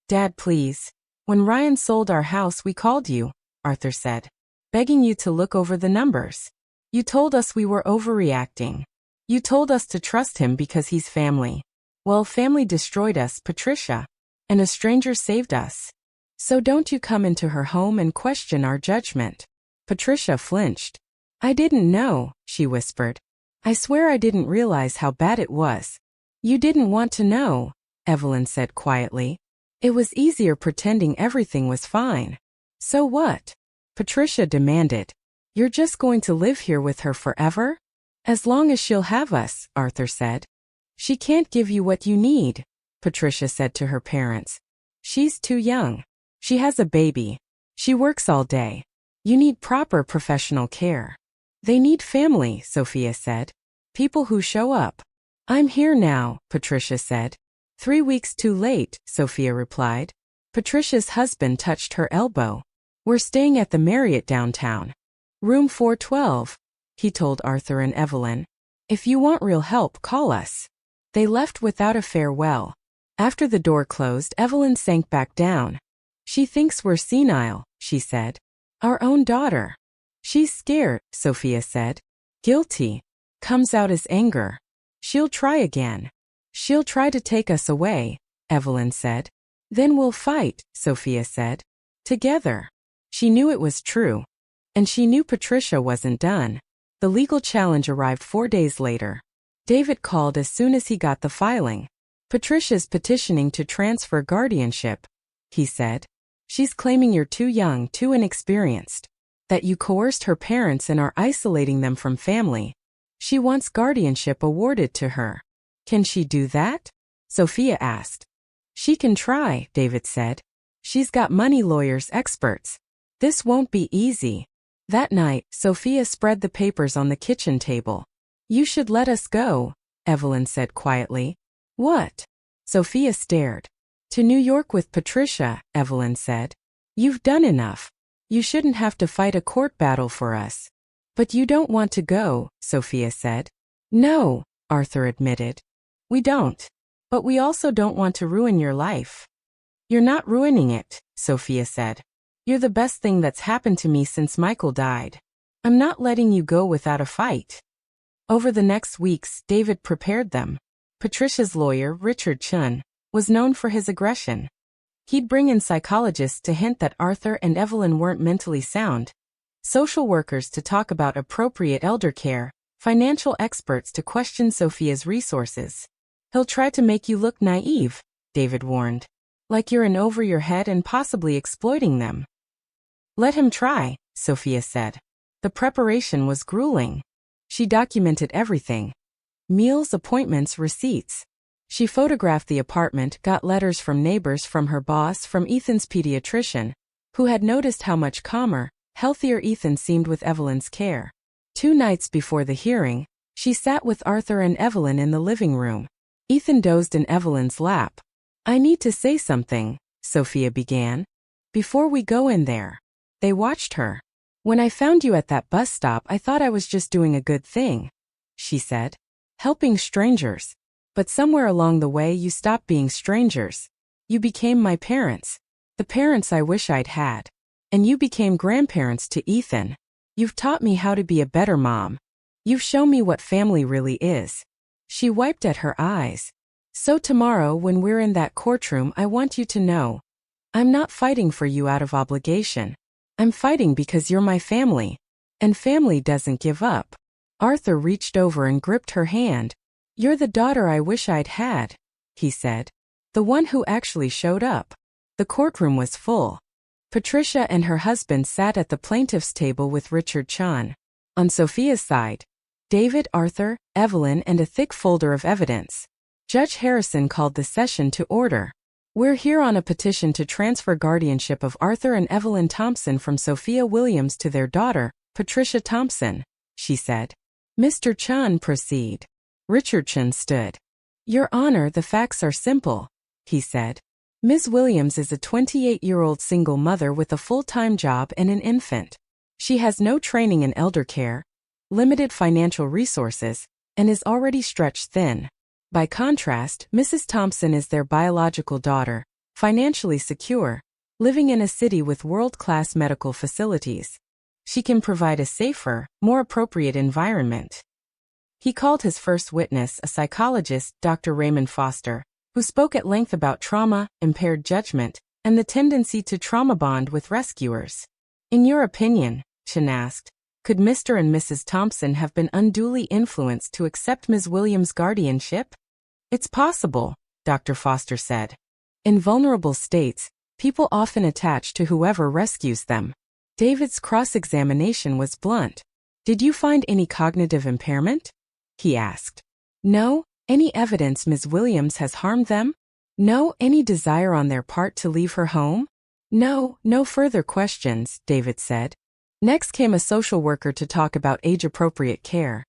Dad, please. When Ryan sold our house, we called you, Arthur said, begging you to look over the numbers. You told us we were overreacting. You told us to trust him because he's family. Well, family destroyed us, Patricia, and a stranger saved us. So don't you come into her home and question our judgment. Patricia flinched. I didn't know, she whispered. I swear I didn't realize how bad it was. You didn't want to know, Evelyn said quietly. It was easier pretending everything was fine. So what? Patricia demanded. You're just going to live here with her forever? As long as she'll have us, Arthur said. She can't give you what you need, Patricia said to her parents. She's too young. She has a baby. She works all day. You need proper professional care. They need family, Sophia said. People who show up. I'm here now, Patricia said. 3 weeks too late, Sophia replied. Patricia's husband touched her elbow. We're staying at the Marriott downtown. Room 412, he told Arthur and Evelyn. If you want real help, call us. They left without a farewell. After the door closed, Evelyn sank back down. She thinks we're senile, she said. Our own daughter. She's scared, Sophia said. Guilty. Comes out as anger. She'll try again. She'll try to take us away, Evelyn said. Then we'll fight, Sophia said. Together. She knew it was true. And she knew Patricia wasn't done. The legal challenge arrived 4 days later. David called as soon as he got the filing. Patricia's petitioning to transfer guardianship, he said. She's claiming you're too young, too inexperienced. That you coerced her parents and are isolating them from family. She wants guardianship awarded to her. Can she do that? Sophia asked. She can try, David said. She's got money lawyers, experts. This won't be easy. That night, Sophia spread the papers on the kitchen table. You should let us go, Evelyn said quietly. What? Sophia stared. To New York with Patricia, Evelyn said. You've done enough. You shouldn't have to fight a court battle for us. But you don't want to go, Sophia said. No, Arthur admitted. We don't. But we also don't want to ruin your life. You're not ruining it, Sophia said. You're the best thing that's happened to me since Michael died. I'm not letting you go without a fight. Over the next weeks, David prepared them. Patricia's lawyer, Richard Chun, was known for his aggression. He'd bring in psychologists to hint that Arthur and Evelyn weren't mentally sound, social workers to talk about appropriate elder care, financial experts to question Sophia's resources. He'll try to make you look naive, David warned. Like you're in over your head and possibly exploiting them. Let him try, Sophia said. The preparation was grueling. She documented everything. Meals, appointments, receipts. She photographed the apartment, got letters from neighbors, from her boss, from Ethan's pediatrician, who had noticed how much calmer, healthier Ethan seemed with Evelyn's care. 2 nights before the hearing, she sat with Arthur and Evelyn in the living room. Ethan dozed in Evelyn's lap. I need to say something, Sophia began. Before we go in there. They watched her. When I found you at that bus stop, I thought I was just doing a good thing, she said. Helping strangers. But somewhere along the way you stopped being strangers. You became my parents. The parents I wish I'd had. And you became grandparents to Ethan. You've taught me how to be a better mom. You've shown me what family really is. She wiped at her eyes. So tomorrow when we're in that courtroom, I want you to know. I'm not fighting for you out of obligation. I'm fighting because you're my family. And family doesn't give up. Arthur reached over and gripped her hand. You're the daughter I wish I'd had, he said. The one who actually showed up. The courtroom was full. Patricia and her husband sat at the plaintiff's table with Richard Chun. On Sophia's side, David, Arthur, Evelyn, and a thick folder of evidence. Judge Harrison called the session to order. We're here on a petition to transfer guardianship of Arthur and Evelyn Thompson from Sophia Williams to their daughter, Patricia Thompson, she said. Mr. Chun, proceed. Richard Chun stood. Your Honor, the facts are simple, he said. Ms. Williams is a 28-year-old single mother with a full-time job and an infant. She has no training in elder care, limited financial resources, and is already stretched thin. By contrast, Mrs. Thompson is their biological daughter, financially secure, living in a city with world-class medical facilities. She can provide a safer, more appropriate environment. He called his first witness, a psychologist, Dr. Raymond Foster, who spoke at length about trauma, impaired judgment, and the tendency to trauma bond with rescuers. In your opinion, Chin asked, could Mr. and Mrs. Thompson have been unduly influenced to accept Ms. Williams' guardianship? It's possible, Dr. Foster said. In vulnerable states, people often attach to whoever rescues them. David's cross-examination was blunt. Did you find any cognitive impairment? He asked. No. Any evidence Ms. Williams has harmed them? No. Any desire on their part to leave her home? No. No further questions, David said. Next came a social worker to talk about age-appropriate care.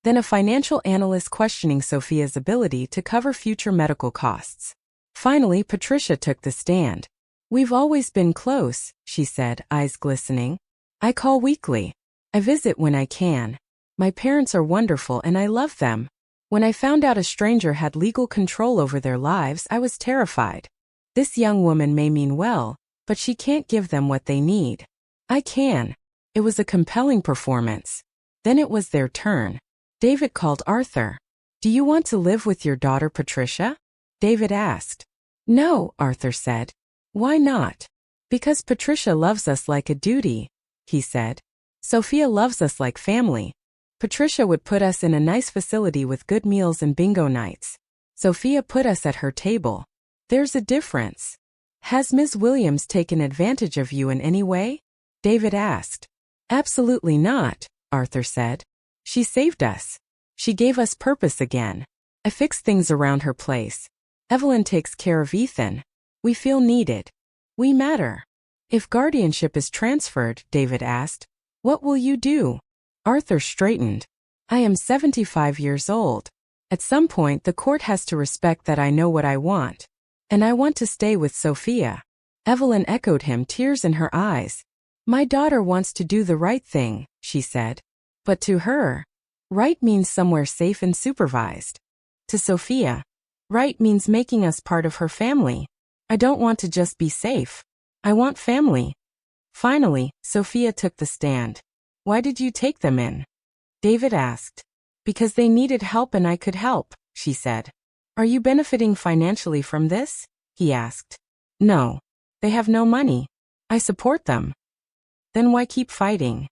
Then a financial analyst questioning Sophia's ability to cover future medical costs. Finally, Patricia took the stand. We've always been close, she said, eyes glistening. I call weekly. I visit when I can. My parents are wonderful and I love them. When I found out a stranger had legal control over their lives, I was terrified. This young woman may mean well, but she can't give them what they need. I can. It was a compelling performance. Then it was their turn. David called Arthur. Do you want to live with your daughter Patricia? David asked. No, Arthur said. Why not? Because Patricia loves us like a duty, he said. Sophia loves us like family. Patricia would put us in a nice facility with good meals and bingo nights. Sophia put us at her table. There's a difference. Has Ms. Williams taken advantage of you in any way? David asked. Absolutely not, Arthur said. She saved us. She gave us purpose again. I fixed things around her place. Evelyn takes care of Ethan. We feel needed. We matter. If guardianship is transferred, David asked, what will you do? Arthur straightened. I am 75 years old. At some point, the court has to respect that I know what I want. And I want to stay with Sophia. Evelyn echoed him, tears in her eyes. My daughter wants to do the right thing, she said. But to her, right means somewhere safe and supervised. To Sophia, right means making us part of her family. I don't want to just be safe. I want family. Finally, Sophia took the stand. Why did you take them in? David asked. Because they needed help and I could help, she said. Are you benefiting financially from this? He asked. No. They have no money. I support them. Then why keep fighting?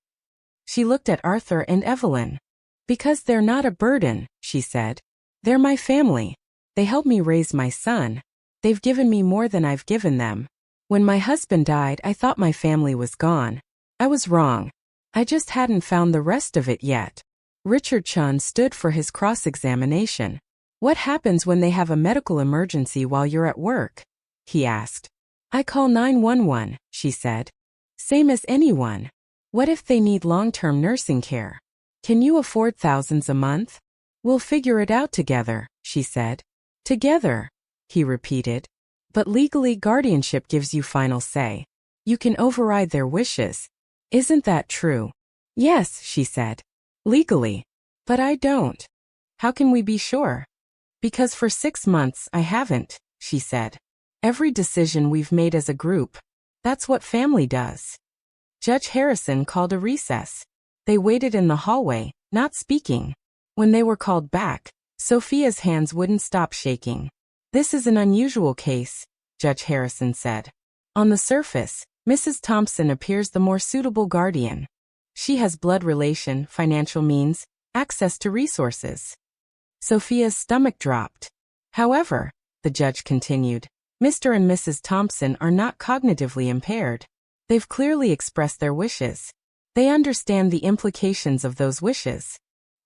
She looked at Arthur and Evelyn. Because they're not a burden, she said. They're my family. They helped me raise my son. They've given me more than I've given them. When my husband died, I thought my family was gone. I was wrong. I just hadn't found the rest of it yet. Richard Chun stood for his cross-examination. What happens when they have a medical emergency while you're at work? He asked. I call 911, she said. Same as anyone. What if they need long-term nursing care? Can you afford thousands a month? We'll figure it out together, she said. Together, he repeated. But legally, guardianship gives you final say. You can override their wishes. Isn't that true? Yes, she said. Legally. But I don't. How can we be sure? Because for 6 months I haven't, she said. Every decision we've made as a group. That's what family does. Judge Harrison called a recess. They waited in the hallway, not speaking. When they were called back, Sophia's hands wouldn't stop shaking. This is an unusual case, Judge Harrison said. On the surface, Mrs. Thompson appears the more suitable guardian. She has blood relation, financial means, access to resources. Sophia's stomach dropped. However, the judge continued, Mr. and Mrs. Thompson are not cognitively impaired. They've clearly expressed their wishes. They understand the implications of those wishes.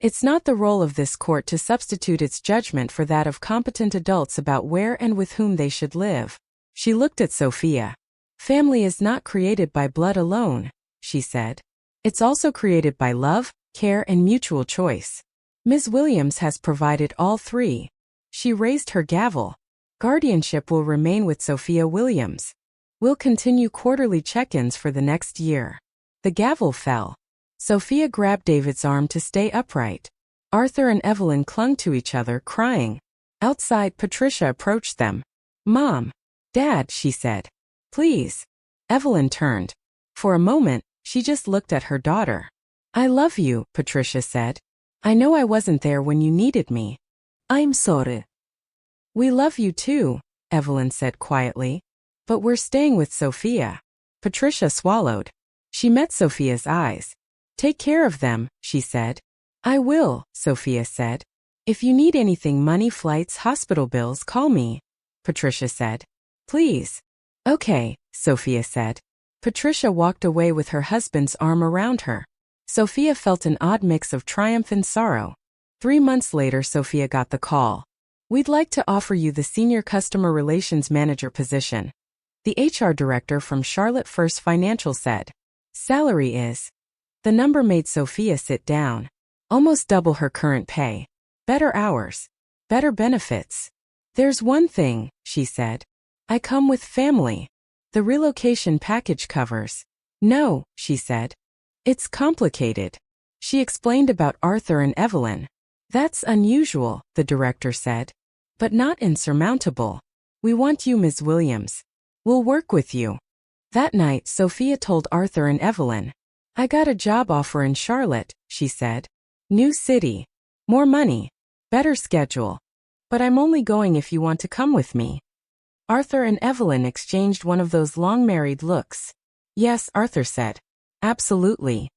It's not the role of this court to substitute its judgment for that of competent adults about where and with whom they should live. She looked at Sophia. Family is not created by blood alone, she said. It's also created by love, care, and mutual choice. Ms. Williams has provided all three. She raised her gavel. Guardianship will remain with Sophia Williams. We'll continue quarterly check-ins for the next year. The gavel fell. Sophia grabbed David's arm to stay upright. Arthur and Evelyn clung to each other, crying. Outside, Patricia approached them. Mom. Dad, she said. Please. Evelyn turned. For a moment, she just looked at her daughter. I love you, Patricia said. I know I wasn't there when you needed me. I'm sorry. We love you too, Evelyn said quietly. But we're staying with Sophia. Patricia swallowed. She met Sophia's eyes. Take care of them, she said. I will, Sophia said. If you need anything, money, flights, hospital bills, call me. Patricia said. Please. Okay, Sophia said. Patricia walked away with her husband's arm around her. Sophia felt an odd mix of triumph and sorrow. 3 months later, Sophia got the call. We'd like to offer you the Senior Customer Relations Manager position. The HR director from Charlotte First Financial said. Salary is. The number made Sophia sit down. Almost double her current pay. Better hours. Better benefits. There's one thing, she said. I come with family. The relocation package covers. No, she said. It's complicated. She explained about Arthur and Evelyn. That's unusual, the director said. But not insurmountable. We want you, Ms. Williams. We'll work with you. That night, Sophia told Arthur and Evelyn. I got a job offer in Charlotte, she said. New city. More money. Better schedule. But I'm only going if you want to come with me. Arthur and Evelyn exchanged one of those long married looks. Yes, Arthur said. Absolutely.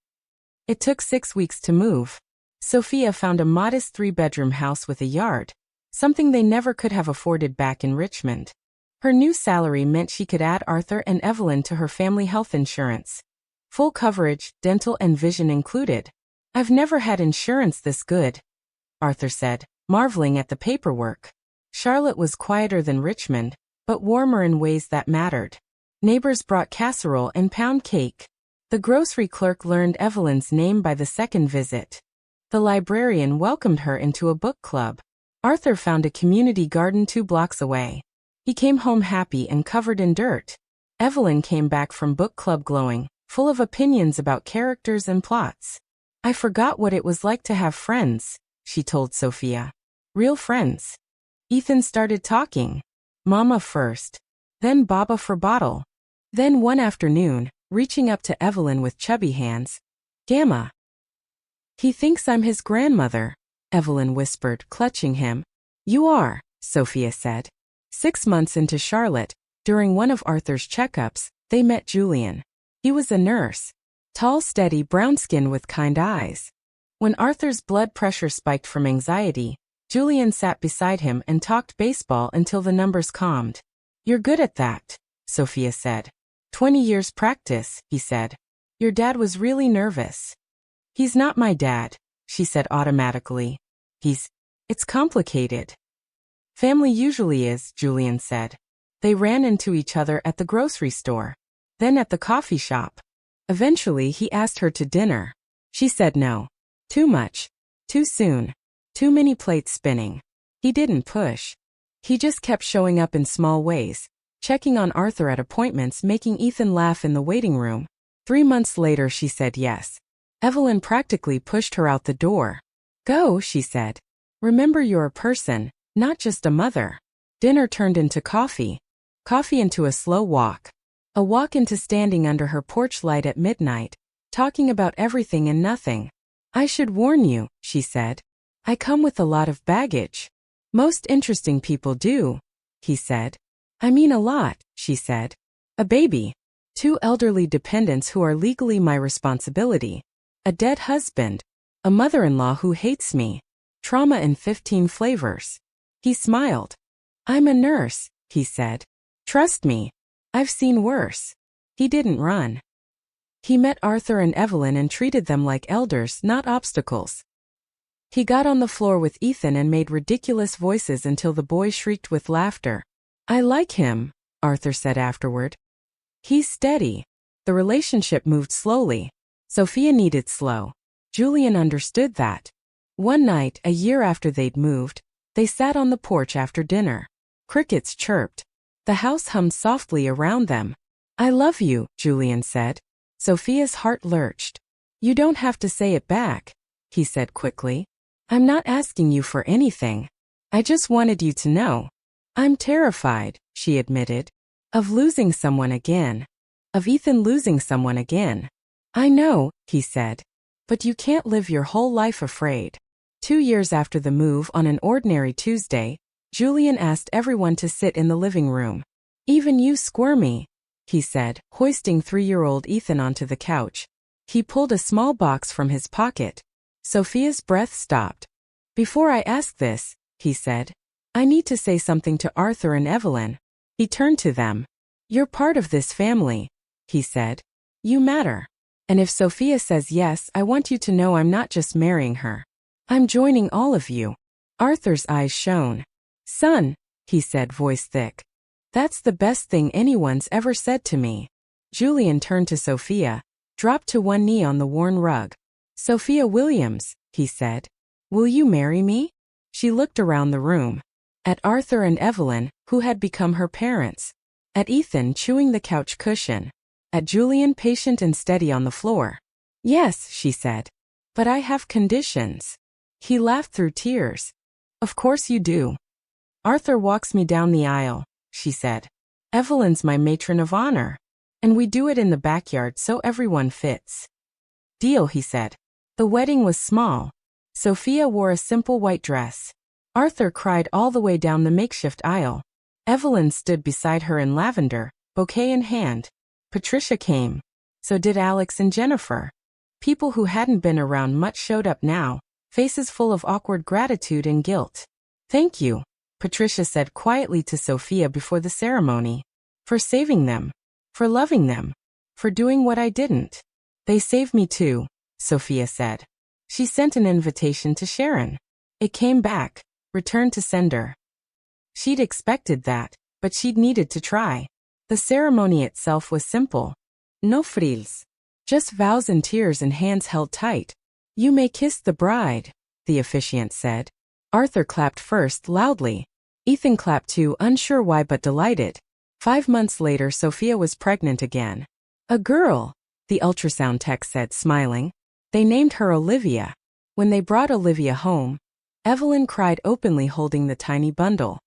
It took 6 weeks to move. Sophia found a modest 3-bedroom house with a yard, something they never could have afforded back in Richmond. Her new salary meant she could add Arthur and Evelyn to her family health insurance. Full coverage, dental and vision included. I've never had insurance this good, Arthur said, marveling at the paperwork. Charlotte was quieter than Richmond, but warmer in ways that mattered. Neighbors brought casserole and pound cake. The grocery clerk learned Evelyn's name by the second visit. The librarian welcomed her into a book club. Arthur found a community garden 2 blocks away. He came home happy and covered in dirt. Evelyn came back from book club glowing, full of opinions about characters and plots. I forgot what it was like to have friends, she told Sophia. Real friends. Ethan started talking. Mama first. Then Baba for bottle. Then one afternoon, reaching up to Evelyn with chubby hands. Gamma. He thinks I'm his grandmother, Evelyn whispered, clutching him. You are, Sophia said. 6 months into Charlotte, during one of Arthur's checkups, they met Julian. He was a nurse. Tall, steady, brown-skinned with kind eyes. When Arthur's blood pressure spiked from anxiety, Julian sat beside him and talked baseball until the numbers calmed. You're good at that, Sophia said. 20 years practice, he said. Your dad was really nervous. He's not my dad, she said automatically. It's complicated. Family usually is, Julian said. They ran into each other at the grocery store. Then at the coffee shop. Eventually he asked her to dinner. She said no. Too much. Too soon. Too many plates spinning. He didn't push. He just kept showing up in small ways, checking on Arthur at appointments, making Ethan laugh in the waiting room. 3 months later she said yes. Evelyn practically pushed her out the door. Go, she said. Remember you're a person, not just a mother. Dinner turned into coffee. Coffee into a slow walk. A walk into standing under her porch light at midnight, talking about everything and nothing. I should warn you, she said. I come with a lot of baggage. Most interesting people do, he said. I mean a lot, she said. A baby. 2 elderly dependents who are legally my responsibility. A dead husband. A mother-in-law who hates me. Trauma in 15 flavors. He smiled. I'm a nurse, he said. Trust me. I've seen worse. He didn't run. He met Arthur and Evelyn and treated them like elders, not obstacles. He got on the floor with Ethan and made ridiculous voices until the boy shrieked with laughter. I like him, Arthur said afterward. He's steady. The relationship moved slowly. Sophia needed slow. Julian understood that. One night, a year after they'd moved, they sat on the porch after dinner. Crickets chirped. The house hummed softly around them. I love you, Julian said. Sophia's heart lurched. You don't have to say it back, he said quickly. I'm not asking you for anything. I just wanted you to know. I'm terrified, she admitted. Of losing someone again. Of Ethan losing someone again. I know, he said. But you can't live your whole life afraid. 2 years after the move, on an ordinary Tuesday, Julian asked everyone to sit in the living room. Even you, Squirmy, he said, hoisting 3-year-old Ethan onto the couch. He pulled a small box from his pocket. Sophia's breath stopped. Before I ask this, he said, I need to say something to Arthur and Evelyn. He turned to them. You're part of this family, he said. You matter. And if Sophia says yes, I want you to know I'm not just marrying her. I'm joining all of you. Arthur's eyes shone. Son, he said, voice thick. That's the best thing anyone's ever said to me. Julian turned to Sophia, dropped to one knee on the worn rug. Sophia Williams, he said. Will you marry me? She looked around the room. At Arthur and Evelyn, who had become her parents. At Ethan chewing the couch cushion. At Julian patient and steady on the floor. Yes, she said. But I have conditions. He laughed through tears. Of course you do. Arthur walks me down the aisle, she said. Evelyn's my matron of honor. And we do it in the backyard so everyone fits. Deal, he said. The wedding was small. Sophia wore a simple white dress. Arthur cried all the way down the makeshift aisle. Evelyn stood beside her in lavender, bouquet in hand. Patricia came. So did Alex and Jennifer. People who hadn't been around much showed up now, faces full of awkward gratitude and guilt. Thank you, Patricia said quietly to Sophia before the ceremony. For saving them. For loving them. For doing what I didn't. They saved me too, Sophia said. She sent an invitation to Sharon. It came back, returned to sender. She'd expected that, but she'd needed to try. The ceremony itself was simple. No frills. Just vows and tears and hands held tight. You may kiss the bride, the officiant said. Arthur clapped first, loudly. Ethan clapped too, unsure why but delighted. 5 months later, Sophia was pregnant again. A girl, the ultrasound tech said, smiling. They named her Olivia. When they brought Olivia home, Evelyn cried openly, holding the tiny bundle.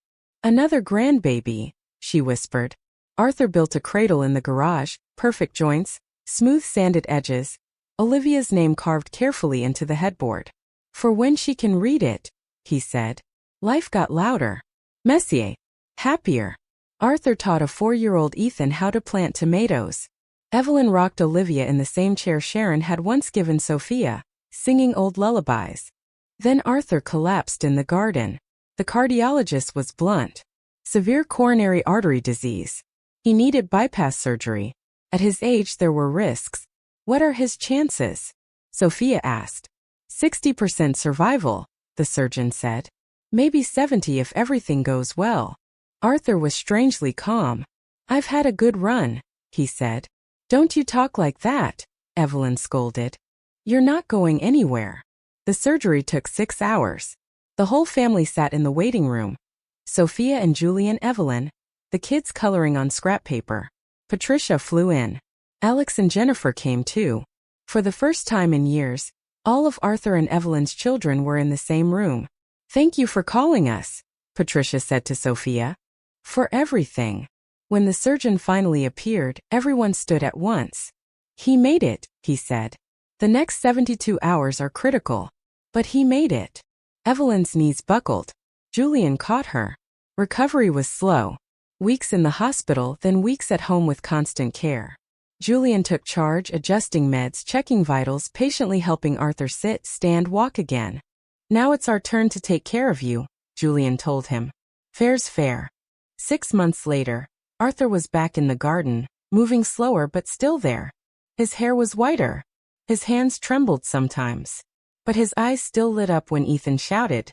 Another grandbaby, she whispered. Arthur built a cradle in the garage, perfect joints, smooth sanded edges, Olivia's name carved carefully into the headboard. For when she can read it, he said. Life got louder. Messier. Happier. Arthur taught a 4-year-old Ethan how to plant tomatoes. Evelyn rocked Olivia in the same chair Sharon had once given Sophia, singing old lullabies. Then Arthur collapsed in the garden. The cardiologist was blunt. Severe coronary artery disease. He needed bypass surgery. At his age there were risks. What are his chances? Sophia asked. 60% survival, the surgeon said. Maybe 70 if everything goes well. Arthur was strangely calm. I've had a good run, he said. Don't you talk like that, Evelyn scolded. You're not going anywhere. The surgery took 6 hours. The whole family sat in the waiting room. Sophia and Julian, Evelyn, the kids coloring on scrap paper. Patricia flew in. Alex and Jennifer came too. For the first time in years, all of Arthur and Evelyn's children were in the same room. Thank you for calling us, Patricia said to Sophia. For everything. When the surgeon finally appeared, everyone stood at once. He made it, he said. The next 72 hours are critical. But he made it. Evelyn's knees buckled. Julian caught her. Recovery was slow. Weeks in the hospital, then weeks at home with constant care. Julian took charge, adjusting meds, checking vitals, patiently helping Arthur sit, stand, walk again. Now it's our turn to take care of you, Julian told him. Fair's fair. 6 months later, Arthur was back in the garden, moving slower but still there. His hair was whiter. His hands trembled sometimes. but his eyes still lit up when Ethan shouted,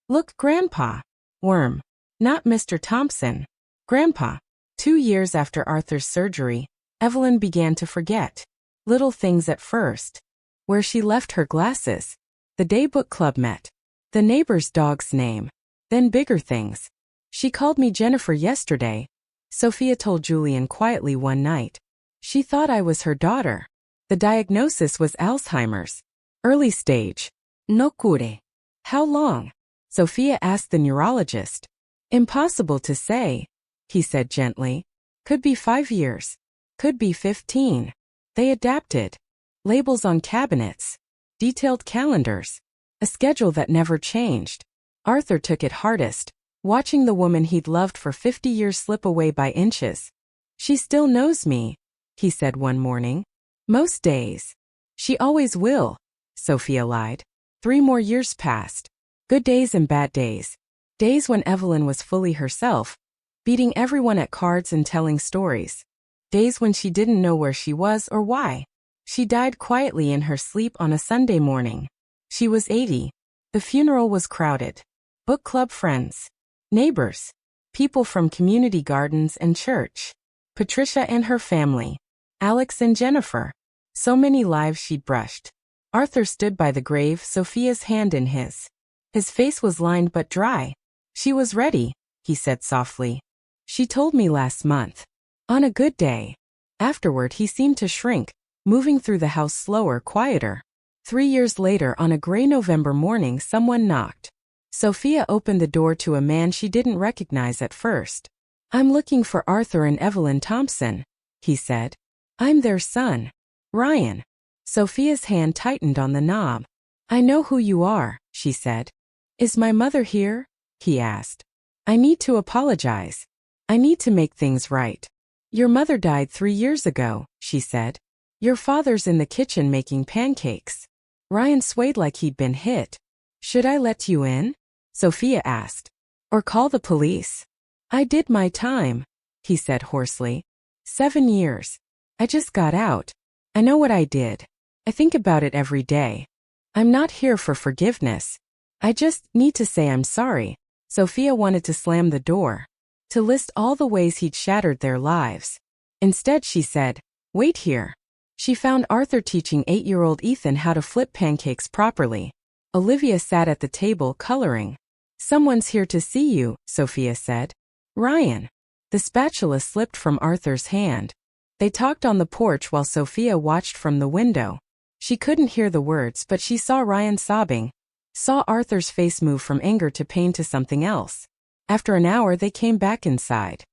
"Look, Grandpa!" Worm. Not Mr. Thompson. Grandpa. 2 years after Arthur's surgery, Evelyn began to forget. Little things at first. Where she left her glasses. The day book club met. The neighbor's dog's name. Then bigger things. She called me Jennifer yesterday, Sophia told Julian quietly one night. She thought I was her daughter. The diagnosis was Alzheimer's. Early stage. No cure. How long? Sophia asked the neurologist. Impossible to say, he said gently. Could be 5 years. Could be 15. They adapted. Labels on cabinets. Detailed calendars. A schedule that never changed. Arthur took it hardest, watching the woman he'd loved for 50 years slip away by inches. She still knows me, he said one morning. Most days. She always will, Sophia lied. 3 more years passed. Good days and bad days. Days when Evelyn was fully herself, beating everyone at cards and telling stories. Days when she didn't know where she was or why. She died quietly in her sleep on a Sunday morning. She was 80. The funeral was crowded. Book club friends. Neighbors. People from community gardens and church. Patricia and her family. Alex and Jennifer. So many lives she'd brushed. Arthur stood by the grave, Sophia's hand in his. His face was lined but dry. She was ready, he said softly. She told me last month. On a good day. Afterward he seemed to shrink, moving through the house slower, quieter. 3 years later, on a gray November morning, someone knocked. Sophia opened the door to a man she didn't recognize at first. I'm looking for Arthur and Evelyn Thompson, he said. I'm their son, Ryan. Sophia's hand tightened on the knob. I know who you are, she said. Is my mother here? He asked. I need to apologize. I need to make things right. Your mother died 3 years ago, she said. Your father's in the kitchen making pancakes. Ryan swayed like he'd been hit. Should I let you in? Sophia asked. Or call the police? I did my time, he said hoarsely. 7 years. I just got out. I know what I did. I think about it every day. I'm not here for forgiveness. I just need to say I'm sorry. Sophia wanted to slam the door, to list all the ways he'd shattered their lives. Instead, she said, wait here. She found Arthur teaching 8-year-old Ethan how to flip pancakes properly. Olivia sat at the table coloring. Someone's here to see you, Sophia said. Ryan. The spatula slipped from Arthur's hand. They talked on the porch while Sophia watched from the window. She couldn't hear the words, but she saw Ryan sobbing, saw Arthur's face move from anger to pain to something else. After an hour, they came back inside.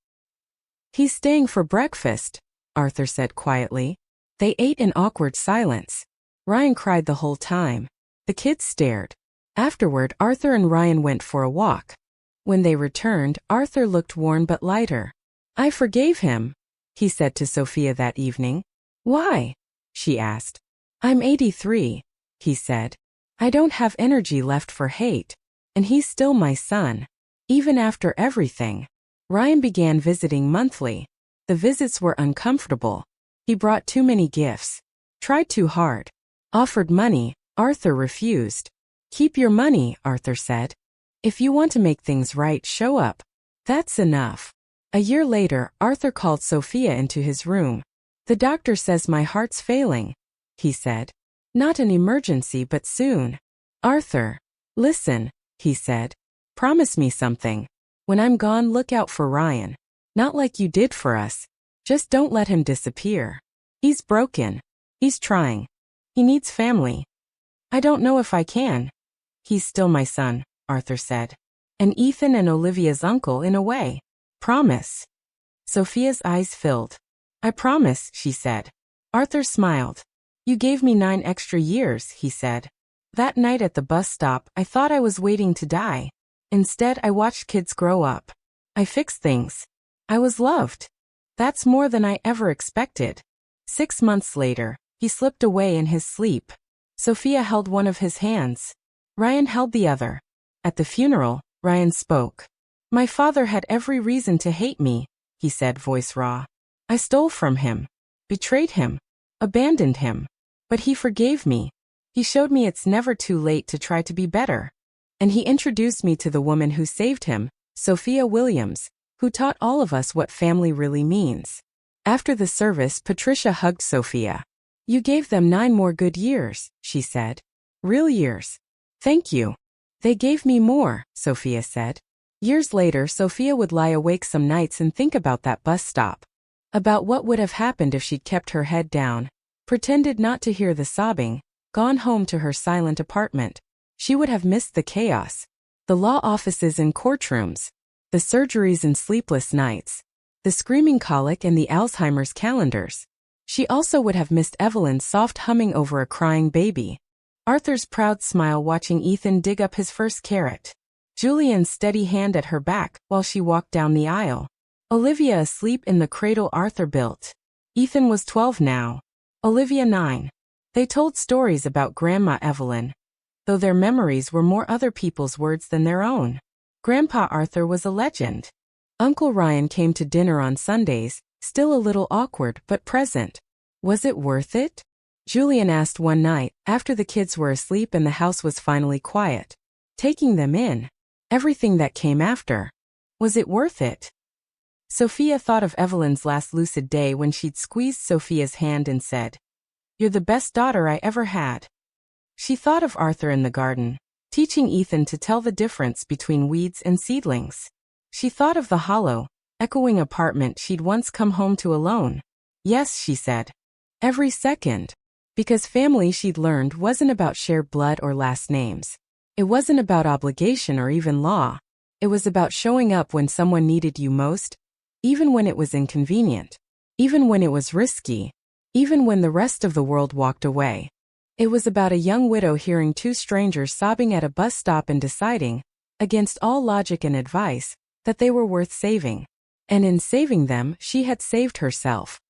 He's staying for breakfast, Arthur said quietly. They ate in awkward silence. Ryan cried the whole time. The kids stared. Afterward, Arthur and Ryan went for a walk. When they returned, Arthur looked worn but lighter. I forgave him, he said to Sophia that evening. Why? She asked. I'm 83, he said. I don't have energy left for hate. And he's still my son. Even after everything. Ryan began visiting monthly. The visits were uncomfortable. He brought too many gifts. Tried too hard. Offered money. Arthur refused. Keep your money, Arthur said. If you want to make things right, show up. That's enough. A year later, Arthur called Sophia into his room. The doctor says my heart's failing, he said. Not an emergency, but soon. Arthur, listen, he said. Promise me something. When I'm gone, look out for Ryan. Not like you did for us. Just don't let him disappear. He's broken. He's trying. He needs family. I don't know if I can. He's still my son, Arthur said. And Ethan and Olivia's uncle in a way. Promise. Sophia's eyes filled. I promise, she said. Arthur smiled. You gave me 9 extra years, he said. That night at the bus stop, I thought I was waiting to die. Instead, I watched kids grow up. I fixed things. I was loved. That's more than I ever expected. 6 months later, he slipped away in his sleep. Sophia held one of his hands. Ryan held the other. At the funeral, Ryan spoke. My father had every reason to hate me, he said, voice raw. I stole from him, betrayed him, abandoned him. But he forgave me. He showed me it's never too late to try to be better. And he introduced me to the woman who saved him, Sophia Williams, who taught all of us what family really means. After the service, Patricia hugged Sophia. You gave them 9 more good years, she said. Real years. Thank you. They gave me more, Sophia said. Years later, Sophia would lie awake some nights and think about that bus stop. About what would have happened if she'd kept her head down, pretended not to hear the sobbing, gone home to her silent apartment. She would have missed the chaos. The law offices and courtrooms. The surgeries and sleepless nights. The screaming colic and the Alzheimer's calendars. She also would have missed Evelyn's soft humming over a crying baby. Arthur's proud smile watching Ethan dig up his first carrot. Julian's steady hand at her back while she walked down the aisle. Olivia asleep in the cradle Arthur built. Ethan was 12 now. Olivia 9. They told stories about Grandma Evelyn, though their memories were more other people's words than their own. Grandpa Arthur was a legend. Uncle Ryan came to dinner on Sundays, still a little awkward but present. Was it worth it? Julian asked one night, after the kids were asleep and the house was finally quiet. Taking them in. Everything that came after. Was it worth it? Sophia thought of Evelyn's last lucid day when she'd squeezed Sophia's hand and said, "You're the best daughter I ever had." She thought of Arthur in the garden, teaching Ethan to tell the difference between weeds and seedlings. She thought of the hollow, echoing apartment she'd once come home to alone. Yes, she said. Every second. Because family, she'd learned, wasn't about shared blood or last names. It wasn't about obligation or even law. It was about showing up when someone needed you most, even when it was inconvenient, even when it was risky, even when the rest of the world walked away. It was about a young widow hearing 2 strangers sobbing at a bus stop and deciding, against all logic and advice, that they were worth saving. And in saving them, she had saved herself.